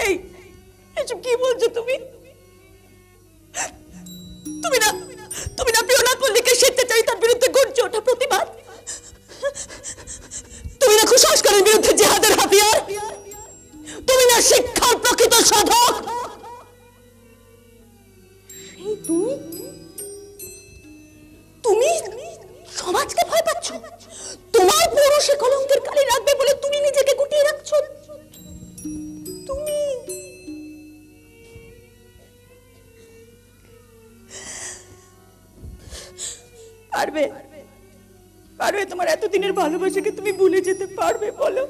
এই এসব কি বলছো তুমি? তুমি না প্রিয়নাথ মল্লিকের স্বেচ্ছাচারিতার বিরুদ্ধে গর্জে ওঠা প্রতিবাদ, তুমি না কুসংস্কারের বিরুদ্ধে জিহাদের হাতিয়ার, তুমি না শিক্ষার প্রকৃত সাধক। তুমি সমাজকে ভয় পাচ্ছ, তোমার পুরুষে কলঙ্কের কালি রাখবে বলে তুমি নিজেকে গুটিয়ে রাখছো। তুমি পারবে পারবে তোমার এতদিনের ভালোবাসাকে তুমি ভুলে যেতে পারবে? বলো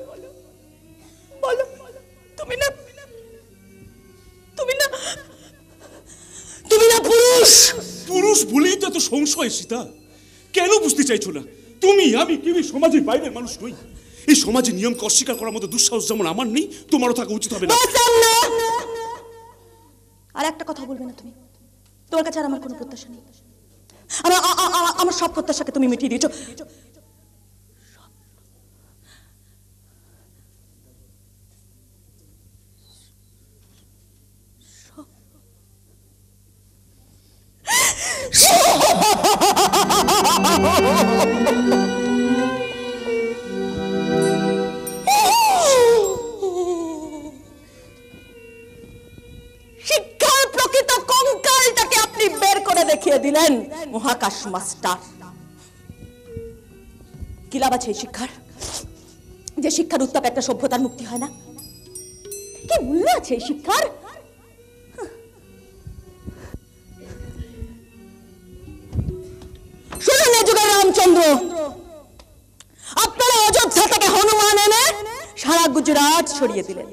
বলো। তুমি না পুরুষ। পুরুষ বলেই তো এত সংশয় সীতা। কেন বুঝতে চাইছো না? তুমি আমি কেউই সমাজের বাইরের মানুষ নই। এই সমাজের নিয়মকে অস্বীকার করার মতো দুঃসাহস যেমন আমার নেই, তোমারও থাকা উচিত হবে না। আর একটা কথা বলবে না তুমি। তোমার কাছে আর আমার কোনো প্রত্যাশা নেই। আমার সব প্রত্যাশাকে তুমি মিটিয়ে দিয়েছো। শিক্ষার প্রকৃত কঙ্কালটাকে আপনি বের করে দেখিয়ে দিলেন মহাকাশ মাস্টার। কি লাভ আছে এই শিক্ষার? যে শিক্ষার উত্তাপে একটা সভ্যতার মুক্তি হয় না। কি মূল্য আছে এই শিক্ষার? শুনুন এ যুগের রামচন্দ্র, আপনারা অযোধ্যা থেকে হনুমান এনে সারা গুজরাট ছড়িয়ে দিলেন।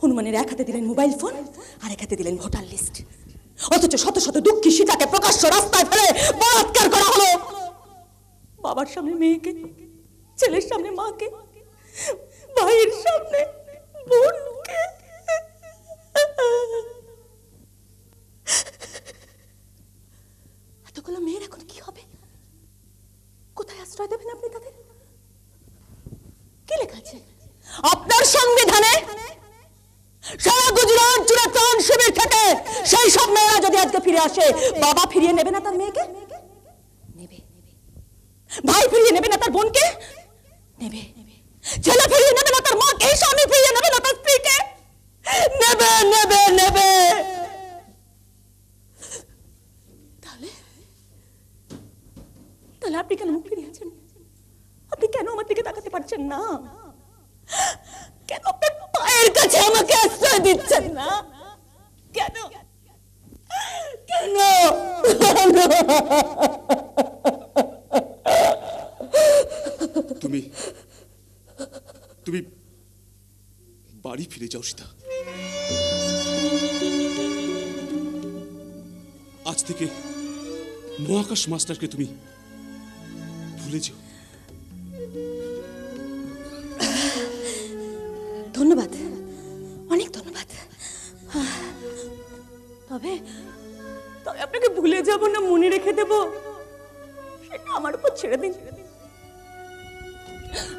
হনুমানের এক হাতে দিলেন মোবাইল ফোন, আর এক হাতে দিলেন ভোটার লিস্ট। অথচ শত শত দুঃখী সীতাকে প্রকাশ্য রাস্তায় ফেলে বলাৎকার করা হলো। বাবার সামনে মেয়েকে, ছেলের সামনে মাকে, ভাইয়ের সামনে বোনকে। এতগুলো মেয়ের এখন কি হবে? কোথায় আশ্রয় দেবেন আপনি তাদের? কি লেখা আছে আপনার সংবিধানে? সারা গুজরাট জুড়ে ত্রাণ শিবির থেকে সেই সব মেয়েরা যদি আজকে ফিরে আসে, বাবা ফিরিয়ে নেবে না তার মেয়েকে? নেবে। ভাই ফিরিয়ে নেবে না তার বোনকে? নেবে। ছেলে ফিরিয়ে নেবে না তার মাকে? স্বামী ফিরিয়ে নেবে না তার স্ত্রীকে? নেবে নেবে নেবে। তাহলে আপনি কেন মুখ ফিরিয়ে আছেন? আপনি কেন আমার দিকে তাকাতে পারছেন না? কেন আপনার পায়ের কাছে আমাকে আশ্রয় দিচ্ছেন না? কেন কেন? তুমি তুমি বাড়ি ফিরে যাও সীতা। আজ থেকে মহাকাশ মাস্টারকে তুমি ভুলে যাও। ধন্যবাদ, অনেক ধন্যবাদ। তবে আপনাকে ভুলে যাব না মনে রেখে দেব, সেটা আমার উপর ছেড়ে দিন।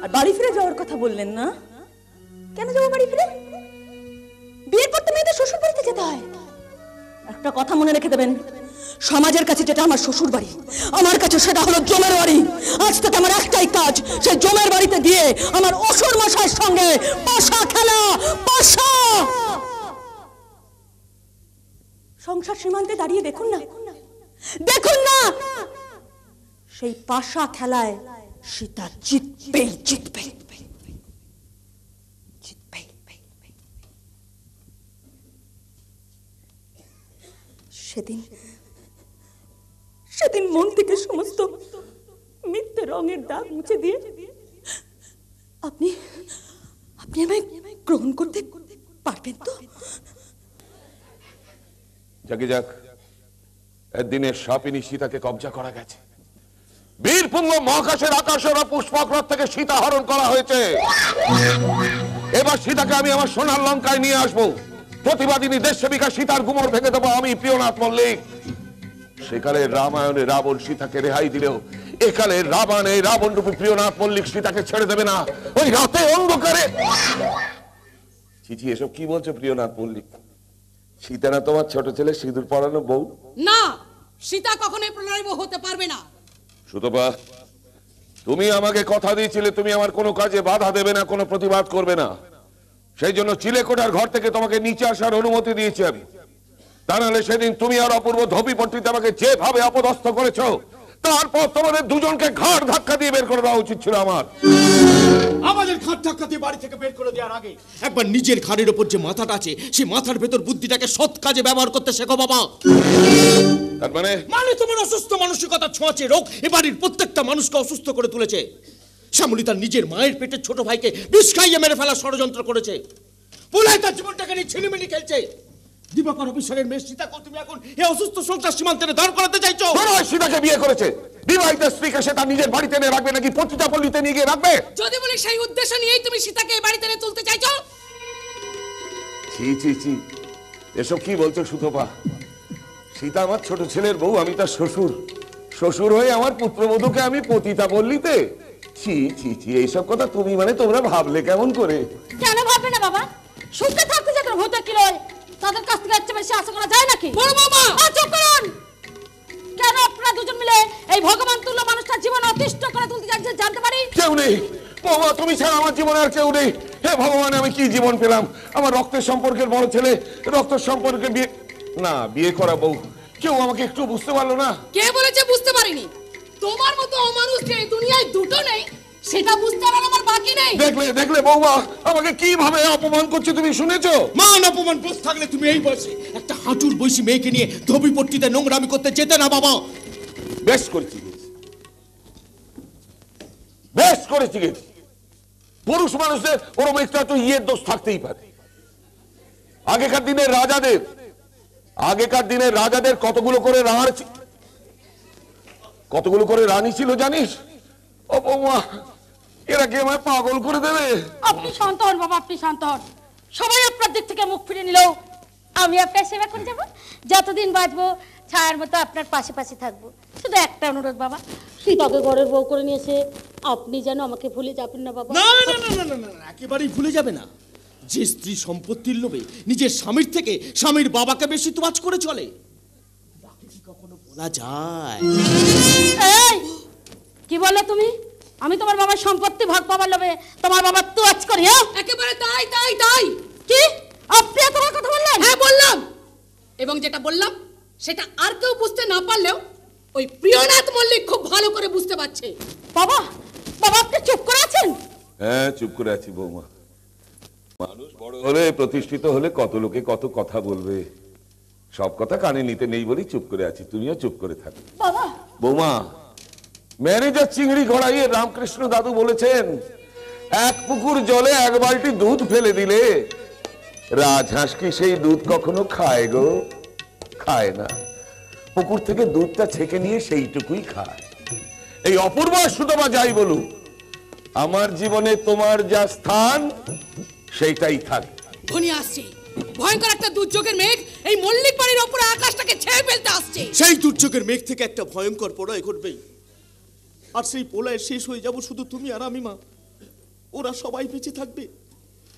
আর বাড়ি ফিরে যাওয়ার কথা বললেন না? কেন যাবো বাড়ি ফিরে? বিয়ের পর তো মেয়েদের শ্বশুর বাড়িতে যেতে হয়। একটা কথা মনে রেখে দেবেন, সমাজের কাছে যেটা আমার শ্বশুর বাড়ি, আমার কাছে সেটা হলো জমের বাড়ি। আজ থেকে আমার একটাই কাজ, সেই জমের বাড়িতে গিয়ে আমার অসুর মশাইয়ের সঙ্গে পাশা খেলা। পাশা সংসার সীমান্তে দাঁড়িয়ে দেখুন না, দেখুন না, সেই পাশা খেলায় সীতা জিতবেই জিতবে। সেদিন মন থেকে সমস্ত মিথ্যে রঙের দাগ মুছে দিয়ে আপনি আমায় গ্রহণ করতে পারবেন তো? যাকে যাক, একদিনের সাপিনী সীতাকে কবজা করা গেছে। বীরপুঙ্গ মহাকাশের আকাশের পুষ্পক রথ থেকে সীতা হরণ করা হয়েছে। এবার সীতাকে আমি আমার সোনার লঙ্কায় নিয়ে আসবো। প্রতিবাদিনী দেশ সেবিকা সীতার গুমর ভেঙে দেবো আমি, প্রিয়নাথ মল্লিক। সেকালে রামায়ণে রাবণ সীতাকে রেহাই দিলেও একালে রাবণে রাবণ রূপী প্রিয়নাথ মল্লিক সীতাকে ছেড়ে দেবে না। ওই রাতে অন্ধকারে চিচি এসব কি বলছো প্রিয়নাথ মল্লিক? সীতা না তোমার ছোট ছেলে সিঁদুর পরানো বউ? না, সীতা কখনোই প্রণয় বউ হতে পারবে না। সুতপা, তুমি আমাকে কথা দিয়েছিলে তুমি আমার কোনো কাজে বাধা দেবে না, কোনো প্রতিবাদ করবে না। সেই জন্য চিলেকোঠার ঘর থেকে তোমাকে নিচে আসার অনুমতি দিয়েছি আমি। তা নাহলে সেদিন তুমি আর অপূর্ব ধোবিপট্টিতে আমাকে যেভাবে অপদস্থ করেছো, তারপর তোমাদের দুজনকে ঘাড় ধাক্কা দিয়ে বের করে দেওয়া উচিত ছিল আমার। আমাদের ঘাট ধাক্কা দিয়ে বাড়ি থেকে বের করে দেওয়ার আগে একবার নিজের ঘাড়ের ওপর যে মাথাটা আছে সেই মাথার ভেতর বুদ্ধিটাকে সৎ কাজে ব্যবহার করতে শেখো বাবা। তার মানে মানে তোমার অসুস্থ মানসিকতা ছোঁয়াচে রোগ এ বাড়ির প্রত্যেকটা মানুষকে অসুস্থ করে তুলেছে। শ্যামলী তার নিজের মায়ের পেটের ছোট ভাইকে বিষ খাইয়ে মেরে ফেলার ষড়যন্ত্র করেছে। পুলাই তার জীবনটাকে নিয়ে ছিনিমিনি খেলছে। দিবাকর অফিসারের মেয়ে সীতাকে তুমি এখন এই অসুস্থ সংসার সীমান্তে দাঁড় করাতে চাইছো। সীতাকে বিয়ে করেছে, বিবাহিত স্ত্রীকে সে তার নিজের বাড়িতে এনে রাখবে নাকি পতিতা পল্লীতে নিয়ে গিয়ে রাখবে? যদি বলি সেই উদ্দেশ্য নিয়েই তুমি সীতাকে এই বাড়িতে এনে তুলতে চাইছো? ছি ছি ছি, এসব কি বলছো সুতপা? সীতা আমার ছোট ছেলের বউ, আমি তার শ্বশুর। শ্বশুর হয়ে আমার পুত্রবধূকে আমি পতিতা পল্লীতে? ছি ছি ছি, এইসব কথা তুমি মানে তোমরা ভাবলে কেমন করে? কেন ভাববে না বাবা? সুখে থাকতে যখন ভূতে কি লয়, তাদের কাছ থেকে একটা বেশি আশা করা যায় নাকি? বড় বাবা, চুপ করুন। কেন আপনারা দুজন মিলে এই ভগবান তুল্য মানুষটার জীবন অতিষ্ঠ করে তুলতে যাচ্ছেন জানতে পারি? কেউ নেই বাবা, তুমি ছাড়া আমার জীবনে আর কেউ নেই। হে ভগবান, আমি কি জীবন পেলাম? আমার রক্তের সম্পর্কের বড় ছেলে, রক্তের সম্পর্কে বিয়ে না, বিয়ে করা বউ। কেউ আমাকে একটু বুঝতে পারলো না। কে বলেছে বুঝতে পারিনি? তোমার মতো অমানুষ যে এই দুনিয়ায় দুটো নেই, সেটা বুঝতে আর আমার বাকি নেই। দেখলে দেখলে বৌমা আমাকে কিভাবে অপমান করছে, তুমি শুনেছো? মান অপমান বোধ থাকলে তুমি এই বয়সে একটা হাঁটুর বয়সী মেয়েকে নিয়ে ধোবিপট্টিতে নোংরামি করতে যেতে না বাবা। বেশ করেছি গেছি, বেশ করেছি গেছি। পুরুষ মানুষদের ওরকম একটু ইয়ের দোষ থাকতেই পারে। আগেকার দিনের রাজাদের কতগুলো করে রানী ছিল জানিস? ও বৌমা, এরা কি আমায় পাগল করে দেবে? আপনি শান্ত হন বাবা, আপনি শান্ত হন। সবাই আপনার দিক থেকে মুখ ফিরে নিলেও আমি আপনার সেবা করে যাব। যতদিন বাঁচবো ছায়ার মতো আপনার পাশে পাশে থাকবো। শুধু একটা অনুরোধ বাবা, সীতাকে ঘরের বউ করে নিয়ে এসে আপনি যেন আমাকে ভুলে যাবেন না বাবা। না না না না না না, একেবারেই ভুলে যাবে না। যে স্ত্রী সম্পত্তির লোভে নিজের স্বামীর থেকে স্বামীর বাবাকে বেশি তোয়াজ করে চলে, তাকে কি কখনো বলা যায়? এই কি বললে তুমি? আমি তোমার বাবার সম্পত্তি ভাগ পাবার লোভে তোমার বাবার তোয়াজ করি? হ্যাঁ, একেবারে তাই তাই তাই। কি আপনি তোমার কথা বললেন? হ্যাঁ বললাম, এবং যেটা বললাম সেটা আর কেউ বুঝতে না পারলেও ওই প্রিয়নাথ মল্লিক খুব ভালো করে বুঝতে পারছে। বাবা, বাবা আপনি চুপ করে আছেন? হ্যাঁ, চুপ করে আছি বৌমা। মানুষ বড় হলে, প্রতিষ্ঠিত হলে কত লোকে কত কথা বলবে, সব কথা কানে নিতে নেই বলেই চুপ করে আছি। তুমিও চুপ করে থাকো বাবা। বৌমা, ম্যানেজার চিংড়ি ঘোড়াইয়ে রামকৃষ্ণ দাদু বলেছেন, এক পুকুর জলে এক বালতি দুধ ফেলে দিলে রাজহাঁস কি সেই দুধ কখনো খায় গো? খায় না। পুকুর থেকে দুধটা ছেঁকে নিয়ে সেইটুকুই খায়। এই অপূর্ব সুতপা যাই বলুক, আমার জীবনে তোমার যা স্থান সেইটাই থাক। ধনী আসছে, ভয়ঙ্কর একটা দুর্যোগের মেঘ এই মল্লিক বাড়ির ওপরে আকাশটাকে ছেয়ে ফেলতে আসছে। সেই দুর্যোগের মেঘ থেকে একটা ভয়ঙ্কর প্রলয় ঘটবেই, আর সেই প্রলয়ে শেষ হয়ে যাব শুধু তুমি আর আমি মা। ওরা সবাই বেঁচে থাকবে,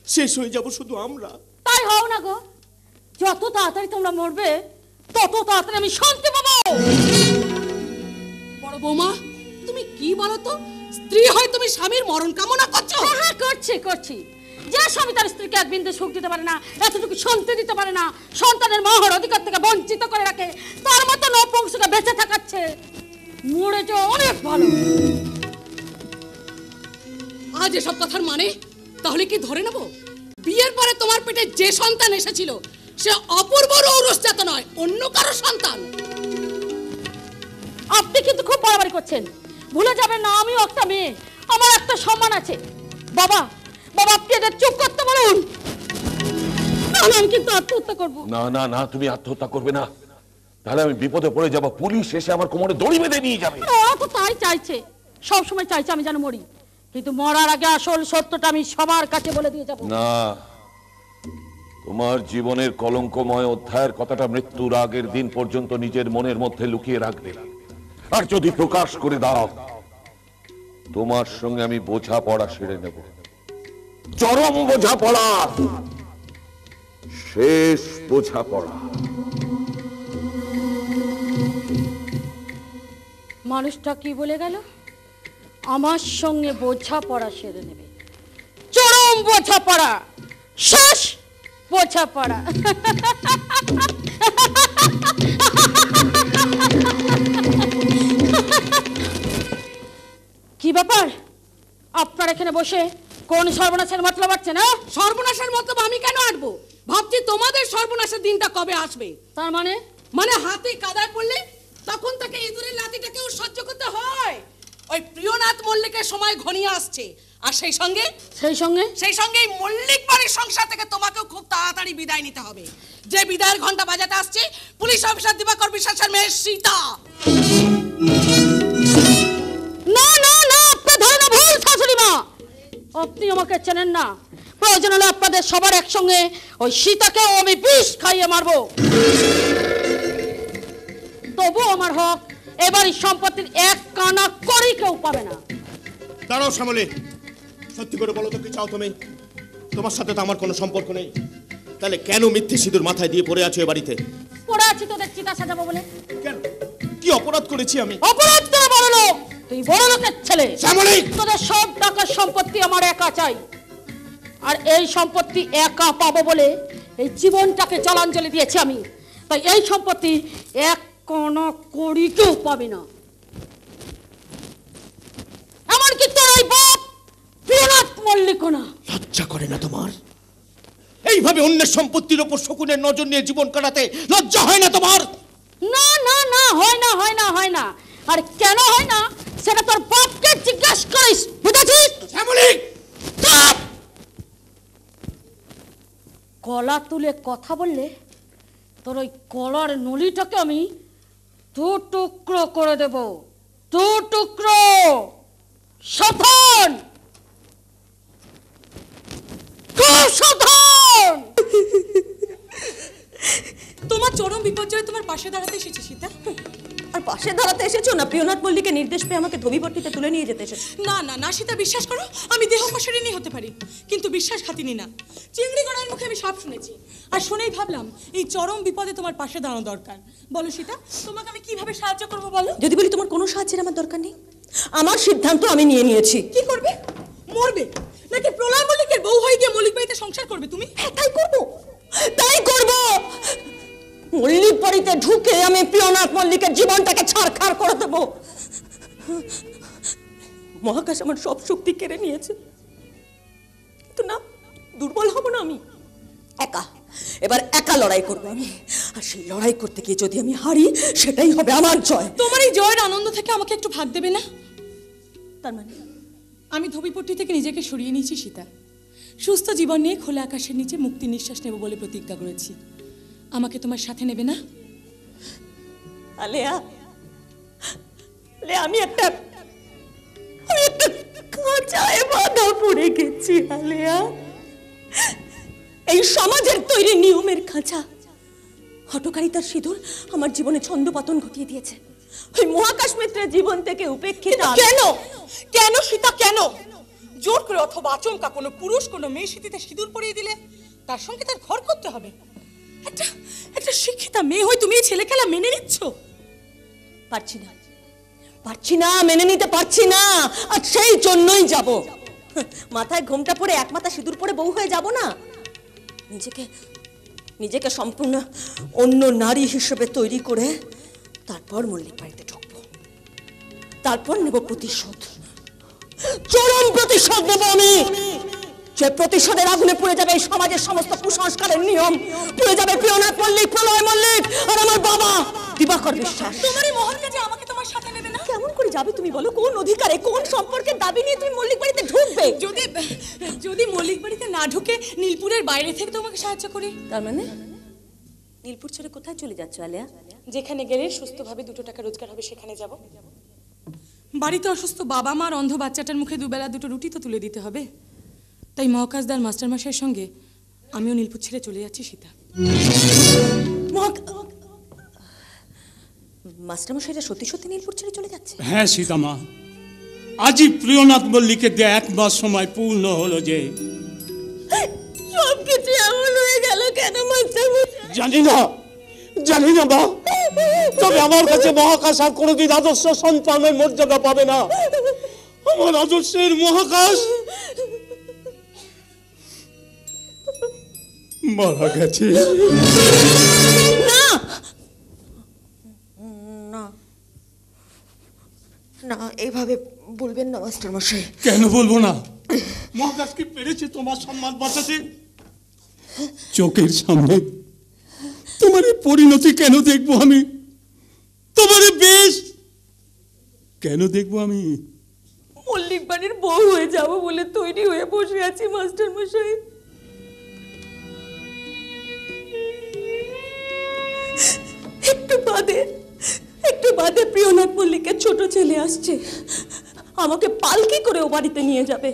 শেষ হয়ে যাব শুধু আমরা। তাই হও না গো, যত তাড়াতাড়ি তোমরা মরবে তত তাড়াতাড়ি আমি শান্তি পাবো। বড় বৌমা, তুমি কি বলো তো? স্ত্রী হয় তুমি স্বামীর মরণ কামনা করছো? হ্যাঁ করছি। যে স্বামী তার স্ত্রীকে এক বিন্দু সুখ দিতে পারে না, এতটুকু শান্তি দিতে পারে না, সন্তানের মহর অধিকার থেকে বঞ্চিত করে রাখে, তার মতো নপুংসকে বেঁচে থাকাচ্ছে মরে যাওয়া অনেক ভালো। আজ এসব কথার মানে তাহলে কি ধরে নেব বিয়ের পরে তোমার পেটে যে সন্তান এসেছিল সে অপূর্ব ঔরসজাত নয়, অন্য কারো সন্তান? আপনি কিন্তু খুব বাড়াবাড়ি করছেন। ভুলে যাবেন না আমিও একটা মেয়ে, আমার একটা সম্মান আছে। বাবা, আপনি এদের চুপ করতে বলুন, আমি কিন্তু আত্মহত্যা করবো। না না না, তুমি আত্মহত্যা করবে না, তাহলে আমি বিপদে পড়ে যাব। পুলিশ এসে আমার কোমরে দড়ি বেঁধে নিয়ে যাবে। ওরা তো তাই চাইছে, সবসময় চাইছে আমি যেন মরি, কিন্তু মরার আগে আসল সত্যটা আমি সবার কাছে বলে দিয়ে যাব। না, তোমার জীবনের কলঙ্কময় অধ্যায়ের কথাটা মৃত্যুর আগের দিন পর্যন্ত নিজের মনের মধ্যে লুকিয়ে রাখবে, আর যদি প্রকাশ করে দাও তোমার সঙ্গে আমি বোঝাপড়া সেরে নেব, চরম বোঝাপড়া। শেষ বোঝাপড়া। মানুষটা কি বলে গেল? আমার সঙ্গে বোঝাপড়া সেরে নেবে। চরম বোঝাপড়া, শেষ বোঝাপড়া। কি ব্যাপার, আপনার এখানে বসে কোন সর্বনাশের মতলব আছে না? সর্বনাশের মতলব আমি কেন আটবো? ভাবছি তোমাদের সর্বনাশের দিনটা কবে আসবে। তার মানে? মানে হাতে কাদায় পড়লে তখন তাকে ইঁদুরের লাথিটাকেও সহ্য করতে হয়। ওই প্রিয়নাথ মল্লিকের সময় ঘনিয়ে আসছে, আর সেই সঙ্গে এই মল্লিক বাড়ির সংসার থেকে তোমাকেও খুব তাড়াতাড়ি বিদায় নিতে হবে। যে বিদায়ের ঘন্টা বাজাতে আসছে পুলিশ অফিসার দিবাকর বিশ্বাসের মেয়ে সীতা। না না না, আপনার ধারণা ভুল শাশুড়ি মা। আপনি আমাকে চেনেন না। প্রয়োজন হলে আপনাদের সবার একসঙ্গে ওই সীতাকেও আমি বিষ খাইয়ে মারবো। তবু আমার হক এবারই সম্পত্তির এক কানা করি কেউ পাবে না। দাঁড়াও শ্যামলী, সত্যি করে বলো তো কি চাও তুমি? তোমার সাথে তো আমার কোনো সম্পর্ক নেই, তাহলে কেন মিথ্যে সিঁদুর মাথায় দিয়ে পড়ে আছো এ বাড়িতে? পড়ে আছি তোদের চিতা সাজাবো বলে। কেন, কি অপরাধ করেছি আমি? অপরাধ তোরা বড় লোক, তুই বড় লোকের ছেলে। শ্যামলী, তোদের সব টাকার সম্পত্তি আমার একা চাই, আর এই সম্পত্তি একা পাবো বলে এই জীবনটাকে জলাঞ্জলি দিয়েছি আমি। তাই এই সম্পত্তি এক কোনো কড়ি কেউ পাবে না, এমনকি তোর এই বাপ প্রিয়নাথ মল্লিক না। লজ্জা করে না তোমার? এইভাবে অন্যের সম্পত্তির উপর শকুনের নজর নিয়ে জীবন কাটাতে লজ্জা হয় না তোমার? না না না, হয় না হয় না হয় না। আর কেন হয় না সেটা তোর বাপকে জিজ্ঞেস করিস, বুঝেছিস? শ্যামলী, চুপ! গলা তুলে কথা বললে তোর ওই গলার নলিটাকে আমি দু টুকরো করে দেব, দু টুকরো। সাবধান, সাবধান। তোমার চরম বিপর্যয়ে তোমার পাশে দাঁড়াতে এসেছি সীতা। আর পাশে দাঁড়াতে এসেছো না প্রিয়নাথ মল্লিকের নির্দেশ পেয়ে আমাকে ধবিপট্টিতে তুলে নিয়ে যেতে এসেছো? না না না সীতা, বিশ্বাস করো আমি দেহ পাশারিনী হতে পারি, কিন্তু বিশ্বাসঘাতিনী না। চিংড়ি গড়ার মুখে আমি সব শুনেছি, আর শুনেই ভাবলাম এই চরম বিপদে তোমার পাশে দাঁড়ানো দরকার। বলো সীতা, তোমাকে আমি কিভাবে সাহায্য করবো বলো? যদি বলি তোমার কোনো সাহায্যের আমার দরকার নেই, আমার সিদ্ধান্ত আমি নিয়ে নিয়েছি। কি করবে? মরবে নাকি প্রলয় মল্লিকের বউ হয়ে গিয়ে মল্লিক বাড়িতে সংসার করবে তুমি? হ্যাঁ, তাই করবো, তাই করবো। মল্লিক বাড়িতে ঢুকে আমি প্রিয়নাথ মল্লিকের জীবনটাকে ছাড়খাড় করে দেবো। মহাকাশ আমার সব শক্তি কেড়ে নিয়েছে, কিন্তু না, দুর্বল হব না আমি। একা, এবার একা লড়াই করবো আমি, আর সেই লড়াই করতে গিয়ে যদি আমি হারি সেটাই হবে আমার জয়। তোমার এই জয়ের আনন্দ থেকে আমাকে একটু ভাগ দেবে না? তার মানে আমি ধবিপট্টি থেকে নিজেকে সরিয়ে নিয়েছি সীতা। সুস্থ জীবন নিয়ে খোলা আকাশের নিচে মুক্তি নিঃশ্বাস নেব বলে প্রতিজ্ঞা করেছি। আমাকে তোমার সাথে নেবে না? আলেয়া, আমি একটা খাঁচায় বাঁধা পড়ে গেছি আলেয়া। এই সমাজের তৈরি নিয়মের খাঁচা। হঠকারিতার সিঁদুর আমার জীবনে ছন্দপতন ঘটিয়ে দিয়েছে। ওই মহাকাশ মিত্রের জীবন থেকে উপেক্ষিত। কেন কেন সীতা, কেন? জোর করে অথবা আচমকা কোনো পুরুষ কোনো মেয়ে স্মৃতিতে সিঁদুর পরিয়ে দিলে তার সঙ্গে তার ঘর করতে হবে? একটা শিক্ষিতা মেয়ে হয়ে তুমি এই ছেলে খেলা মেনে নিচ্ছ? পারছি না, মেনে নিতে পারছি না, আর সেই জন্যই যাব। মাথায় ঘোমটা পরে এক মাথা সিঁদুর পরে বউ হয়ে যাব না। নিজেকে সম্পূর্ণ অন্য নারী হিসেবে তৈরি করে তারপর মল্লিক বাড়িতে ঢুকবো, তারপর নেব প্রতিশোধ, চরম প্রতিশোধ নেব আমি। যে প্রতিশোধের আগুনে পুড়ে যাবে এই সমাজের সমস্ত কুসংস্কারের নিয়ম, পুড়ে যাবে প্রিয়নাথ মল্লিক, প্রলয় মল্লিক, আর আমার বাবা দিবাকর বিশ্বাস। তোমার এই মহল কাজে আমাকে তোমার সাথে নেবে না? কেমন করে যাবে তুমি বলো? কোন অধিকারে, কোন সম্পর্কের দাবি নিয়ে তুমি মল্লিক বাড়িতে ঢুকবে? যদি মল্লিক বাড়িতে না ঢুকে নীলপুরের বাইরে থেকে তোমাকে সাহায্য করি? তার মানে নীলপুর ছেড়ে কোথায় চলে যাচ্ছ আলেয়া? যেখানে গেলে সুস্থভাবে 2 টাকা রোজগার হবে সেখানে যাব। বাড়িতে অসুস্থ বাবা মার অন্ধ বাচ্চাটার মুখে দুবেলা 2 রুটি তো তুলে দিতে হবে। তাই মহাকাশদার মাস্টারমশাইয়ের সঙ্গে আমিও নীলপুর ছেড়ে চলে যাচ্ছি সীতা। মাস্টারমশাইরা সত্যি সত্যি নীলপুর ছেড়ে চলে যাচ্ছে? হ্যাঁ সীতামা, আজই প্রিয়নাথ মল্লিকের দিয়ে 1 মাস সময় পূর্ণ হলো যে সবকিছু এমন হয়ে গেল কেন মাস্টার জানি না মা, তবে আমার কাছে মহাকাশ আর কোনোদিন আদর্শ সন্তানের মর্যাদা পাবে না। আমার আদর্শের মহাকাশ মারা গেছে। না না না, এইভাবে বলবেন না মাস্টার মশাই। কেন বলবো না? মহাকাশ কি পেরেছে তোমার সম্মান বাঁচাতে? চোখের সামনে তোমার পরিণতি কেন দেখবো আমি? তোমার বেশ কেন দেখবো আমি? মল্লিক বাড়ির বউ হয়ে যাব বলে তৈরি হয়ে বসে আছি মাস্টার মশাই। একটু বাদে প্রিয়নাথ মল্লিকের ছোট ছেলে আসছে, আমাকে পালকি করে ও বাড়িতে নিয়ে যাবে।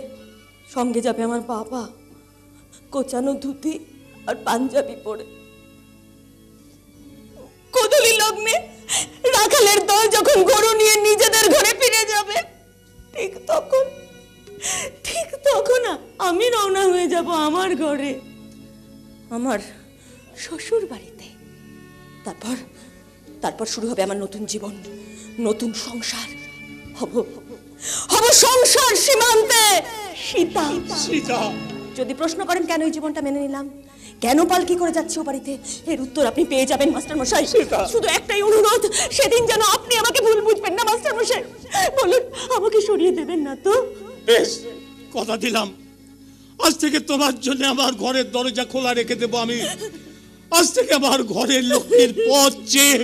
সঙ্গে যাবে আমার বাবা, কোচানো ধুতি আর পাঞ্জাবি পরে। কোদলি লগ্নে রাখালের দল যখন গরু নিয়ে নিজেদের ঘরে ফিরে যাবে, ঠিক তখন আমি রওনা হয়ে যাব আমার ঘরে, আমার শ্বশুর বাড়িতে। তারপর শুরু হবে আমার নতুন জীবন, নতুন সংসার। হব সংসার সীমান্তে সীতা। যদি প্রশ্ন করেন কেন এই জীবনটা মেনে নিলাম, কেন পালকি করে যাচ্ছি ও বাড়িতে, এর উত্তর আপনি পেয়ে যাবেন মাস্টার মশাই। শুধু একটাই অনুরোধ, সেদিন যেন আপনি আমাকে ভুল বুঝবেন না মাস্টার মশাই। বলুন, আমাকে সরিয়ে দেবেন না তো? বেশ, কথা দিলাম, আজ থেকে তোমার জন্য আমার ঘরের দরজা খোলা রেখে দেবো আমি। আজ থেকে আমার ঘরের লোকের পথ চেয়ে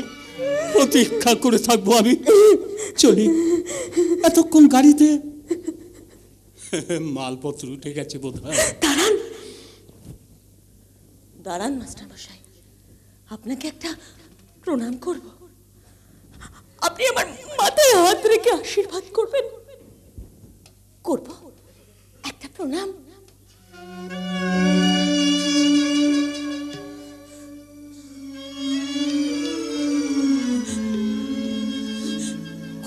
প্রতীক্ষা করে থাকবো আমি। চলি, এতক্ষণ গাড়িতে মালপত্র উঠে গেছে বোধ হয়। দাঁড়ান মাস্টার মশাই, আপনাকে একটা প্রণাম করব। আপনি আমার মাথায় হাত রেখে আশীর্বাদ করবেন। করব একটা প্রণাম।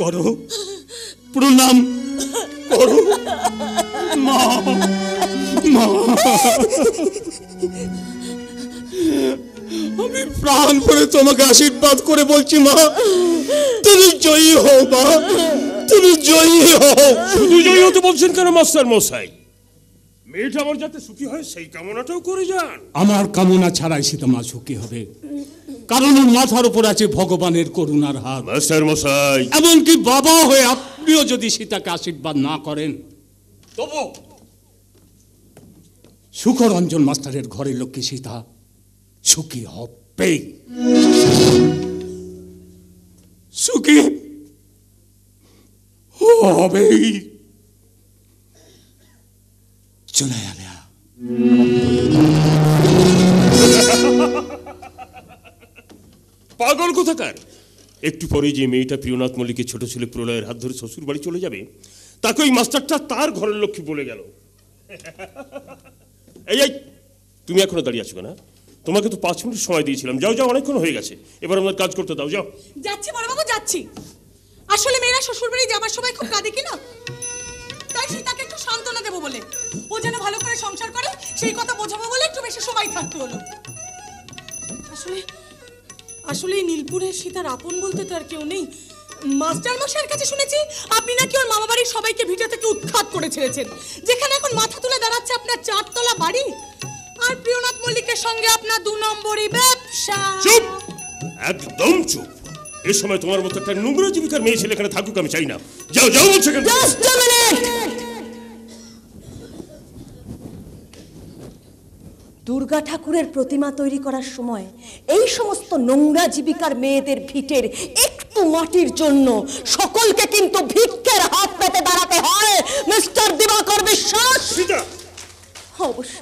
করো, প্রণাম করো মা। আমি প্রাণ করে তোমাকে আশীর্বাদ করে বলছি মা, তুমি জয়ী হও মা, তুমি জয়ী হও। শুধু জয়ী হতে বলছেন কেন মাস্টার মশাই? মেয়েটা আমার যাতে সুখী হয় সেই কামনাটাও করে যান। আমার কামনা ছাড়াই সীতামা সুখী হবে, কারণ ওর মাথার উপর আছে ভগবানের করুণার হাত। মাস্টার মশাই, এমনকি বাবা হয়ে আপনিও যদি সীতাকে আশীর্বাদ না করেন, তবু সুখরঞ্জন মাস্টারের ঘরের লক্ষ্মী সীতা সুখী হবে। সুখী হবেই। চলে গেলে পাগল কোথাকার! একটু পরে যে মেয়েটা প্রিয়নাথ মল্লিকের ছোট ছেলে প্রলয়ের হাত ধরে শ্বশুর বাড়ি চলে যাবে, তাকে ওই মাস্টারটা তার ঘরের লক্ষ্মী বলে গেল। এই তুমি এখনো দাঁড়িয়ে আছো না? তোমাকে তো 5 মিনিট সময় দিয়েছিলাম। যাও অনেকক্ষণ হয়ে গেছে, এবার আমার কাজ করতে দাও। যাও। যাচ্ছি বড়বাবু, যাচ্ছি। আসলে মেয়েরা শ্বশুর বাড়ি যাবার সময় খুব কাঁদে কিনা, তাই সীতাকে একটু সান্ত্বনা দেবো বলে, ও যেন ভালো করে সংসার করে সেই কথা বোঝাবো বলে একটু বেশি সময় থাকতে হলো। আসলে এই নীলপুরের সীতার আপন বলতে তো আর কেউ নেই। মাস্টার মশাইয়ের কাছে শুনেছি আপনি নাকি ওর মামা বাড়ির সবাইকে ভিটা থেকে উৎখাত করে ছেড়েছেন, যেখানে এখন মাথা তুলে দাঁড়াচ্ছে আপনার 4 তলা বাড়ি, আর প্রিয়নাথ মল্লিকের সঙ্গে আপনার 2 নম্বরই ব্যবসা। চুপ, একদম চুপ। এই সময় তোমার মতো একটা নোংরা জীবিকার মেয়ে ছেলে এখানে থাকুক আমি চাই না। যাও বলছে কেন? দুর্গা ঠাকুরের প্রতিমা তৈরি করার সময় এই সমস্ত নোংরা জীবিকার মেয়েদের ভিটের একটু মাটির জন্য সকলকে কিন্তু ভিক্ষের হাত পেতে দাঁড়াতে হয় মিস্টার দিবাকর বিশ্বাস। অবশ্য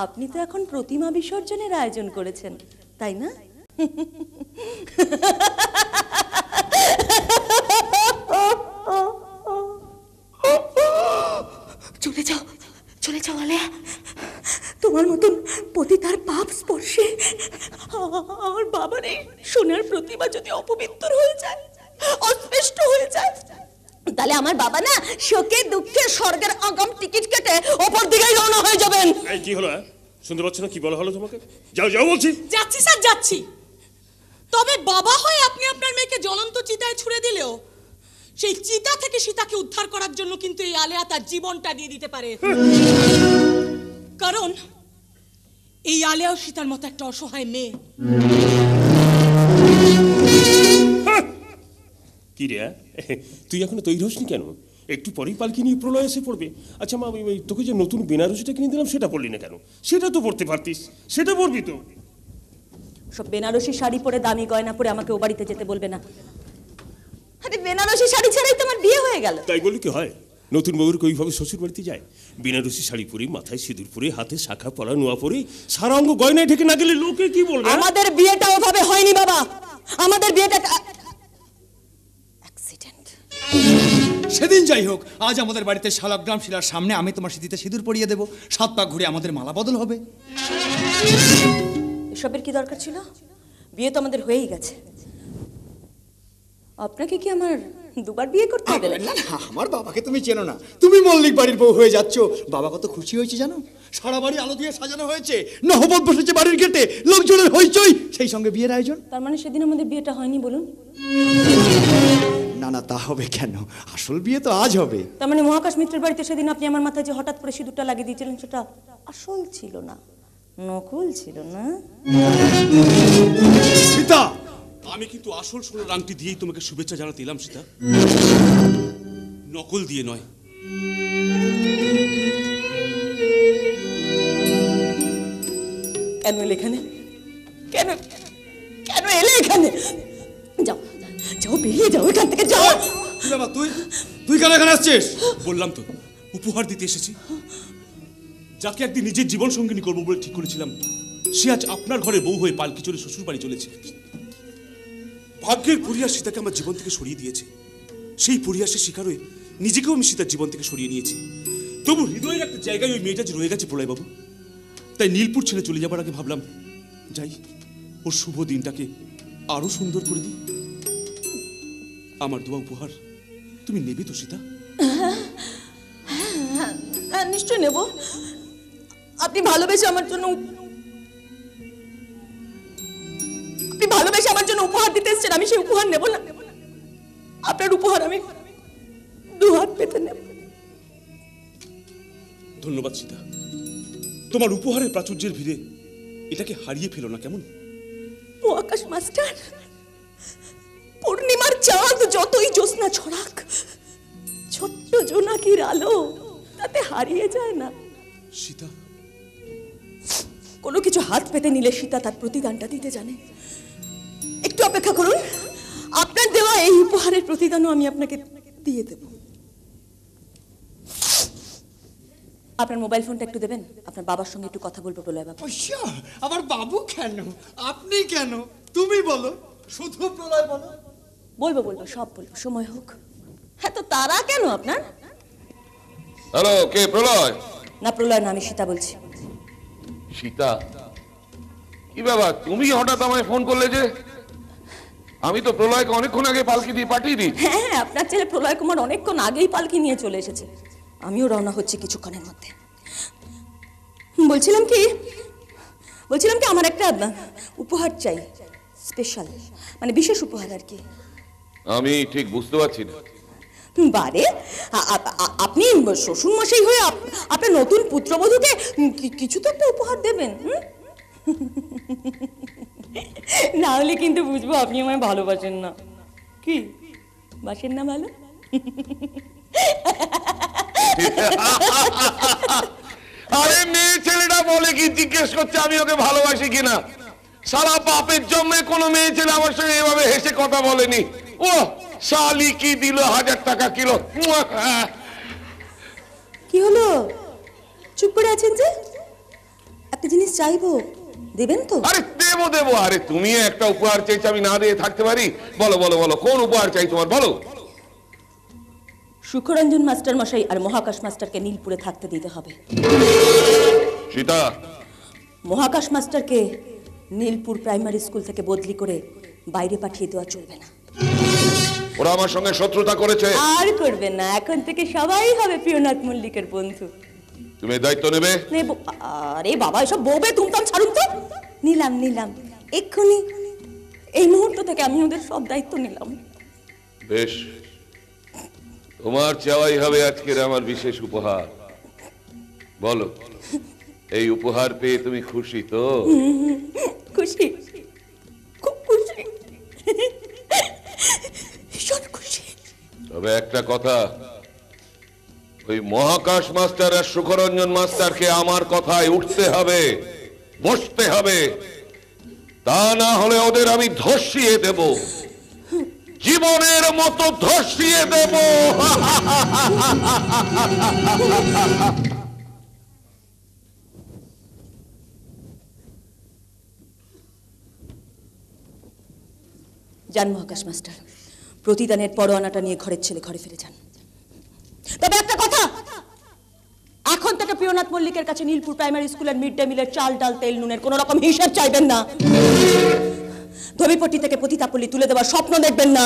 আপনি তো এখন প্রতিমা বিসর্জনের আয়োজন করেছেন, তাই না? চলে যাও আলেয়া। তোমার মতন পতিতার পাপ স্পর্শে আমার বাবার এই সোনার প্রতিমা যদি অপবিত্র হয়ে যায়, অস্পষ্ট হয়ে যায়, তাহলে আমার বাবা না শোকে দুঃখে স্বর্গের আগাম টিকিট কেটে ওপর দিকেই রওনা হয়ে যাবেন। এই কি হলো? শুনতে পাচ্ছ না কি বলা হলো তোমাকে? যাও যাও বলছি। যাচ্ছি স্যার, যাচ্ছি। তবে বাবা হয়ে আপনি আপনার মেয়েকে জ্বলন্ত চিতায় ছুড়ে দিলেও সেই চিতা থেকে সীতাকে উদ্ধার করার জন্য কিন্তু এই আলেয়া তার জীবনটা দিয়ে দিতে পারে। কারণ এই আলেয়াও সীতার মতো একটা অসহায় মেয়ে। কি রে, তুই এখনো তৈরি হসনি কেন? একটু পরেই পালকি নিয়ে প্রলয় এসে পড়বে। আচ্ছা মা, তোকে যে নতুন বেনারসিটা কিনে দিলাম সেটা পরলি না কেন? সেটা তো পরতে পারতিস, সেটা পরবি তো। সব বেনারসি শাড়ি পরে দামি গয়না পরে আমাকে ও বাড়িতে যেতে বলবে না। আরে বেনারসি শাড়ি ছাড়াই তো আমার বিয়ে হয়ে গেল। তাই বলি কি হয়? নতুন বউর ওইভাবে শ্বশুর বাড়িতে যায়? বেনারসি শাড়ি পরে, মাথায় সিঁদুর পরে, হাতে শাখা পরা, নোয়া পরে, সারা অঙ্গ গয়নায় ঢেকে না গেলে লোকে কি বলবে? আমাদের বিয়েটা ওভাবে হয়নি বাবা, আমাদের বিয়েটা অ্যাক্সিডেন্ট। সেদিন যাই হোক, আজ আমাদের বাড়িতে শালগ্রাম শিলার সামনে আমি তোমার সিঁথিতে সিঁদুর পরিয়ে দেবো, 7 পাক ঘুরে আমাদের মালা বদল হবে। এসবের কি দরকার ছিল? বিয়ে তো আমাদের হয়েই গেছে। আপনাকে কি আমার দুবার বিয়ে করতে হবে? না না, আমার বাবাকে তুমি চেনো না, তুমি মল্লিক বাড়ির বউ হয়ে যাচ্ছ। বাবা কত খুশি হয়েছে জানো? সারা বাড়ি আলো দিয়ে সাজানো হয়েছে, নহবত বসেছে বাড়ির গেটে, লোকজনের হইচই, সেই সঙ্গে বিয়ের আয়োজন। তার মানে সেদিন আমাদের বিয়েটা হয়নি বলুন? না না, তা হবে কেন? আসল বিয়ে তো আজ হবে। তার মানে মহাকাশ মিত্রের বাড়িতে সেদিন আপনি আমার মাথায় যে হঠাৎ করে সিঁদুরটা লাগিয়ে দিয়েছিলেন সেটা আসল ছিল না, নকল ছিল না? সীতা, আমি কিন্তু আসল সোনার আংটি দিয়েই তোমাকে শুভেচ্ছা জানাতে এলাম সীতা, নকল দিয়ে নয়। কেন এলে এখানে? কেন কেন এলে এখানে? যাও যাও, বেরিয়ে যাও এখান থেকে, যাও। বাবা তুই তুই কেন এখানে আসছিস? বললাম তো, উপহার দিতে এসেছি। যাকে একদিন নিজের জীবন সঙ্গিনী করবো বলে ঠিক করেছিলাম, সে আজ আপনার ঘরে বউ হয়ে পালকি চলে শ্বশুর বাড়ি চলেছে। ভাগ্যের পরিহাস সীতাকে আমার জীবন থেকে সরিয়ে দিয়েছে। সেই পরিহাসের শিকার হয়ে নিজেকেও আমি সীতার জীবন থেকে সরিয়ে নিয়েছি। তবু হৃদয়ের একটা জায়গায় ওই মেয়েটা যে রয়ে গেছে প্রলয়বাবু। তাই নীলপুর ছেড়ে চলে যাবার আগে ভাবলাম, যাই ওর শুভ দিনটাকে আরো সুন্দর করে দিই। আমার দেওয়া উপহার তুমি নেবে তো সীতা? হ্যাঁ, নিশ্চয় নেব। আপনি ভালোবেসে আমার জন্য উপহার দিতে এসেছেন, আমি সেই উপহার নেব না? আপনার উপহার আমি দুহাত পেতে নেব। ধন্যবাদ সীতা, তোমার উপহারের প্রাচুর্যের ভিড়ে এটাকে হারিয়ে ফেলো না কেমন? মহাকাশ মাস্টার, পূর্ণিমার চাঁদ যতই জ্যোৎস্না ছড়াক, ছোট্ট জোনাকির আলো তাতে হারিয়ে যায় না। সীতা, কোনো কিছু হাত পেতে নিলে সীতা তার প্রতিদানটা দিতে জানে। একটু অপেক্ষা করুন, আপনার দেওয়া এই উপহারের প্রতিদানও আমি আপনাকে দিয়ে দেব। আপনার মোবাইল ফোনটা একটু দেবেন, আপনার বাবার সঙ্গে একটু কথা বলবো প্রলয় বাবু। আবার বাবু কেন? আপনি কেন? তুমি বলো, শুধু প্রলয় বলো। বলবো, সব বলবো, সময় হোক। হ্যাঁ, তো তারা কেন আপনার? হ্যালো, কে? প্রলয়? না, প্রলয় না, আমি সীতা বলছি। সীতা? কি ব্যাপার, তুমি হঠাৎ আমায় ফোন করলে যে? আমি তো প্রলয়কে অনেকক্ষণ আগে পালকি দিয়ে পাঠিয়ে দিই। হ্যাঁ, আপনার ছেলে প্রলয় কুমার অনেকক্ষণ আগেই পালকি নিয়ে চলে এসেছে। আমিও রওনা হচ্ছি কিছুক্ষণের মধ্যে। বলছিলাম কি আমার একটা উপহার চাই, স্পেশাল, মানে বিশেষ উপহার আর কি। আমি ঠিক বুঝতে পারছি না। বারে, আপনি শ্বশুর মশাই হয়ে আপনার নতুন পুত্রবধূকে কিছু তো একটা উপহার দেবেন। না হলে কিন্তু বুঝবো আপনি আমায় ভালোবাসেন না। কি বাসেন না ভালো? আরে মেয়ে ছেলেটা বলে কি, জিজ্ঞেস করছে আমি ওকে ভালোবাসি কিনা। সারা বাপের জন্য কোনো মেয়ে ছেলে আমার সঙ্গে এভাবে হেসে কথা বলেনি। ও শালি কি দিল 1000 টাকা কিলো। কি হলো, চুপ করে আছেন যে? একটা জিনিস চাইবো, দেবেন তো? আরে দেবো। আরে তুমি একটা উপহার চাইছো, আমি না দিয়ে থাকতে পারি? বলো বলো বলো, কোন উপহার চাই তোমার, বলো। সুখরঞ্জন মাস্টার মশাই আর মহাকাশ মাস্টারকে নীলপুরে থাকতে দিতে হবে। সীতা, মহাকাশ মাস্টারকে নীলপুর প্রাইমারি স্কুল থেকে বদলি করে বাইরে পাঠিয়ে দেওয়া চলবে না। ওরা আমার সঙ্গে শত্রুতা করেছে। আর করবেন না, এখন থেকে সবাই হবে প্রিয়নাথ মল্লিকের বন্ধু। তুমি এই দায়িত্ব নেবে? নেব। আরে বাবা, এসব বউবে তুমতাম ছাড়ুন তো। নিলাম নিলাম, এক্ষুনি এই মুহূর্ত থেকে আমি ওদের সব দায়িত্ব নিলাম। বেশ, তোমার চাওয়াই হবে আজকের আমার বিশেষ উপহার। বলো, এই উপহার পেয়ে তুমি খুশি তো? খুশি, খুব খুশি, ভীষণ খুশি। তবে একটা কথা, ওই মহাকাশ মাস্টার আর সুখরঞ্জন মাস্টারকে আমার কথায় উঠতে হবে, বসতে হবে। তা না হলে ওদের আমি ধসিয়ে দেব, জীবনের মতো ধসিয়ে দেব। যান মহাকাশ মাস্টার, প্রতিদানের পরোয়ানাটা নিয়ে ঘরের ছেলে ঘরে ফিরে যান। তবে একটা কথা, এখন থেকে প্রিয়নাথ মল্লিকের কাছে নীলপুর প্রাইমারি স্কুলের মিড ডে মিলের চাল ডাল তেল নুনের কোন রকম হিসাব চাইবেন না। ধবিপট্টি থেকে পতিতাপল্লী তুলে দেওয়ার স্বপ্ন দেখবেন না।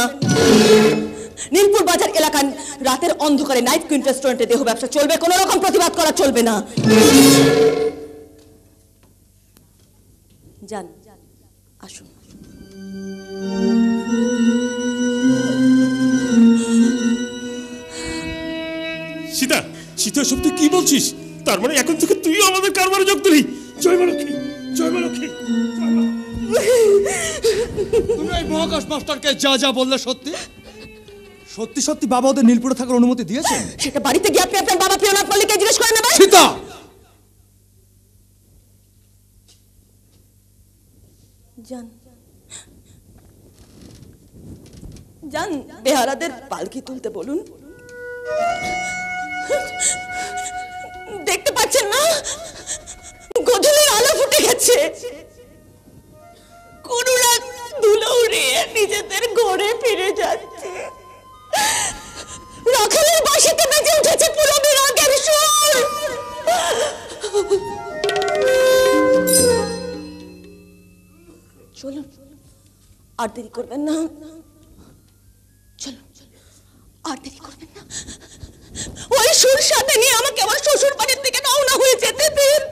নীলপুর বাজার এলাকায় রাতের অন্ধকারে নাইট কুইন রেস্টুরেন্টে দেহ ব্যবসা চলবে, কোন রকম প্রতিবাদ করা চলবে না। যান, আসুন। সীতা, সীতা সব তুই কি বলছিস? তার মানে এখন থেকে তুইও আমাদের কারবারে যোগ দিলি? জয় মা লক্ষ্মী, জয় মা লক্ষ্মী, জয় মা। তুমি এই মহাকাশ মাস্টারকে যা যা বললে সত্যি সত্যি সত্যি বাবা ওদের নীলপুরে থাকার অনুমতি দিয়েছেন? সেটা বাড়িতে গিয়ে আপনি আপনার বাবা প্রিয়নাথ মল্লিককে জিজ্ঞেস করে নেবেন। সীতা, যান যান, বেহারাদের পালকি তুলতে বলুন। দেখতে পাচ্ছেন না, গোধূলির আলো ফুটে গেছে। করুণা ধুলো উড়িয়ে নিজেদের ঘরে ফিরে যাচ্ছে। রাখালের বাঁশিতে বেজে উঠেছে পুরো বিরাগের সুর। চলুন, আর দেরি করবেন না। চলুন, আর দেরি করবেন না। ওই সুর সাথে নিয়ে আমাকে আমার শ্বশুর বাড়ির দিকে রওনা হয়ে যেতে দিন।